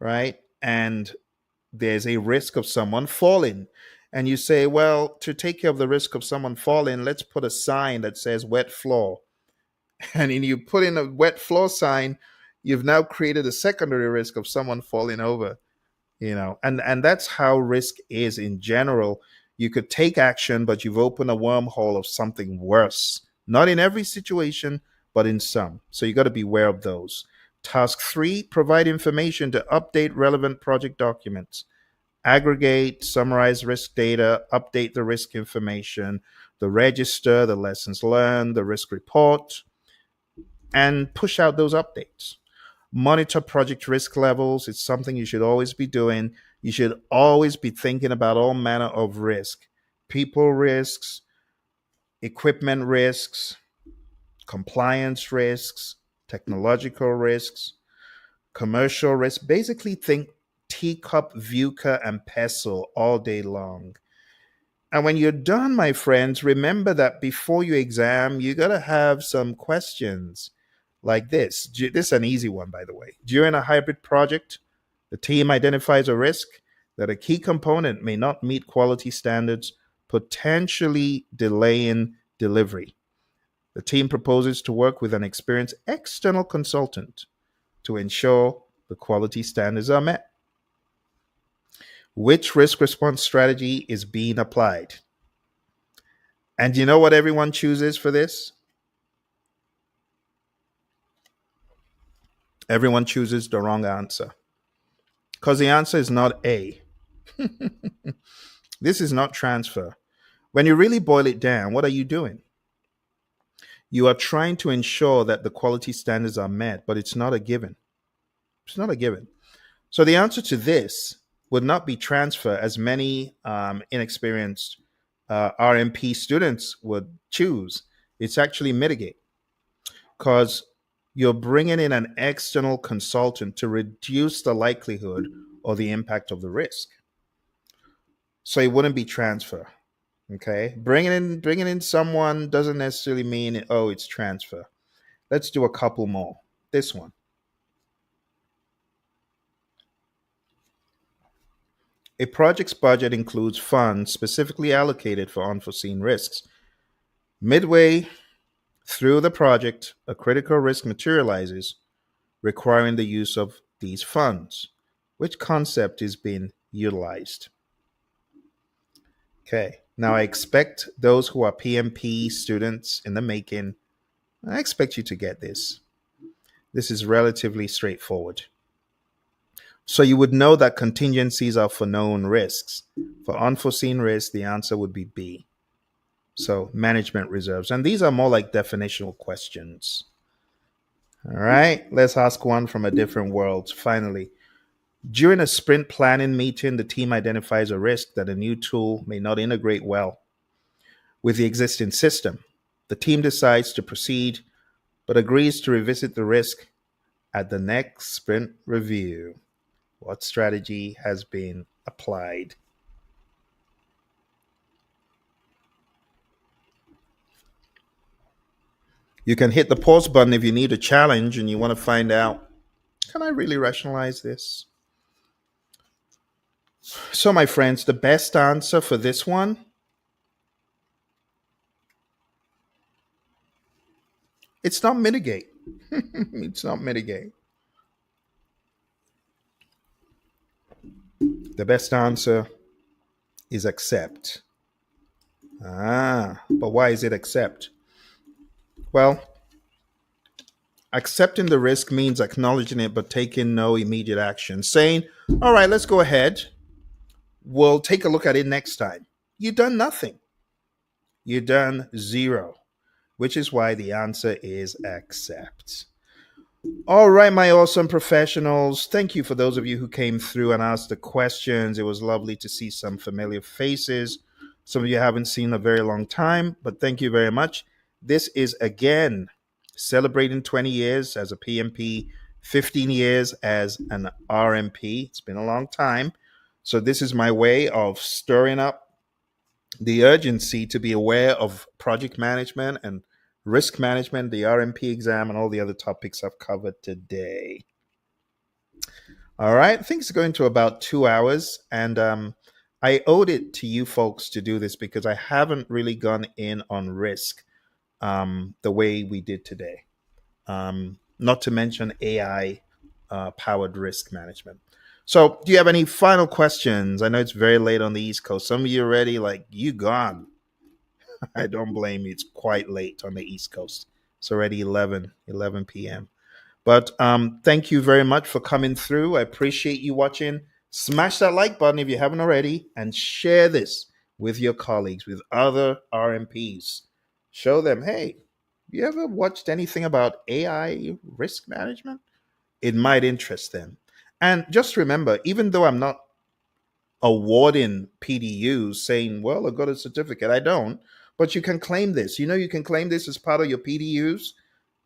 right? And there's a risk of someone falling. And you say, well, to take care of the risk of someone falling, let's put a sign that says wet floor. And when you put in a wet floor sign, you've now created a secondary risk of someone falling over, and that's how risk is in general. You could take action, but you've opened a wormhole of something worse. Not in every situation, but in some. So you got to be aware of those. Task 3, provide information to update relevant project documents. Aggregate, summarize risk data, update the risk information, the register, the lessons learned, the risk report, and push out those updates. Monitor project risk levels. It's something you should always be doing. You should always be thinking about all manner of risk: people risks, equipment risks, compliance risks, technological risks, commercial risks. Basically, think TECOP, VUCA, and PESTLE all day long. And when you're done, my friends, remember that before you exam, you got to have some questions like this. This is an easy one, by the way. During a hybrid project, the team identifies a risk that a key component may not meet quality standards, potentially delaying delivery. The team proposes to work with an experienced external consultant to ensure the quality standards are met. Which risk response strategy is being applied? And you know what everyone chooses for this? Everyone chooses the wrong answer. Because the answer is not A. This is not transfer. When you really boil it down, what are you doing? You are trying to ensure that the quality standards are met, but it's not a given. It's not a given. So the answer to this would not be transfer, as many inexperienced RMP students would choose. It's actually mitigate, because you're bringing in an external consultant to reduce the likelihood or the impact of the risk. So it wouldn't be transfer. Okay, bringing in someone doesn't necessarily mean it's transfer. Let's do a couple more. This one. A project's budget includes funds specifically allocated for unforeseen risks. Midway through the project, a critical risk materializes, requiring the use of these funds. Which concept is being utilized? Okay, now I expect those who are PMP students in the making, I expect you to get this. This is relatively straightforward. So you would know that contingencies are for known risks. For unforeseen risks, the answer would be B. So management reserves. And these are more like definitional questions. All right, let's ask one from a different world. Finally, during a sprint planning meeting, the team identifies a risk that a new tool may not integrate well with the existing system. The team decides to proceed, but agrees to revisit the risk at the next sprint review. What strategy has been applied? You can hit the pause button if you need a challenge and you want to find out, can I really rationalize this? So, my friends, the best answer for this one, it's not mitigate. It's not mitigate. The best answer is accept. But why is it accept? Well, accepting the risk means acknowledging it but taking no immediate action. Saying, all right, let's go ahead. We'll take a look at it next time. You've done nothing. You've done zero, which is why the answer is accept. All right, my awesome professionals. Thank you for those of you who came through and asked the questions. It was lovely to see some familiar faces. Some of you haven't seen a very long time, but thank you very much. This is, again, celebrating 20 years as a PMP, 15 years as an RMP. It's been a long time. So this is my way of stirring up the urgency to be aware of project management and risk management, the RMP exam, and all the other topics I've covered today. All right, I think it's going to about 2 hours, and I owed it to you folks to do this because I haven't really gone in on risk the way we did today. Not to mention AI powered risk management. So, do you have any final questions? I know it's very late on the East Coast. Some of you already like you gone. I don't blame you. It's quite late on the East Coast. It's already 11 p.m. But thank you very much for coming through. I appreciate you watching. Smash that like button if you haven't already, and share this with your colleagues, with other RMPs. Show them, hey, you ever watched anything about AI risk management? It might interest them. And just remember, even though I'm not awarding PDUs saying, well, I got a certificate, I don't, but you can claim this. You know, you can claim this as part of your PDUs.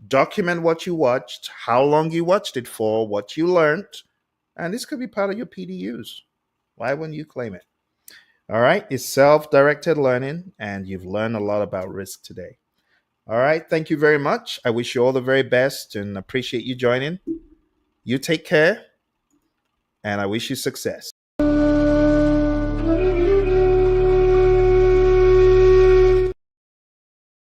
Document what you watched, how long you watched it for, what you learned, and this could be part of your PDUs. Why wouldn't you claim it? All right, it's self directed learning, and you've learned a lot about risk today. All right, thank you very much. I wish you all the very best and appreciate you joining. You take care, and I wish you success.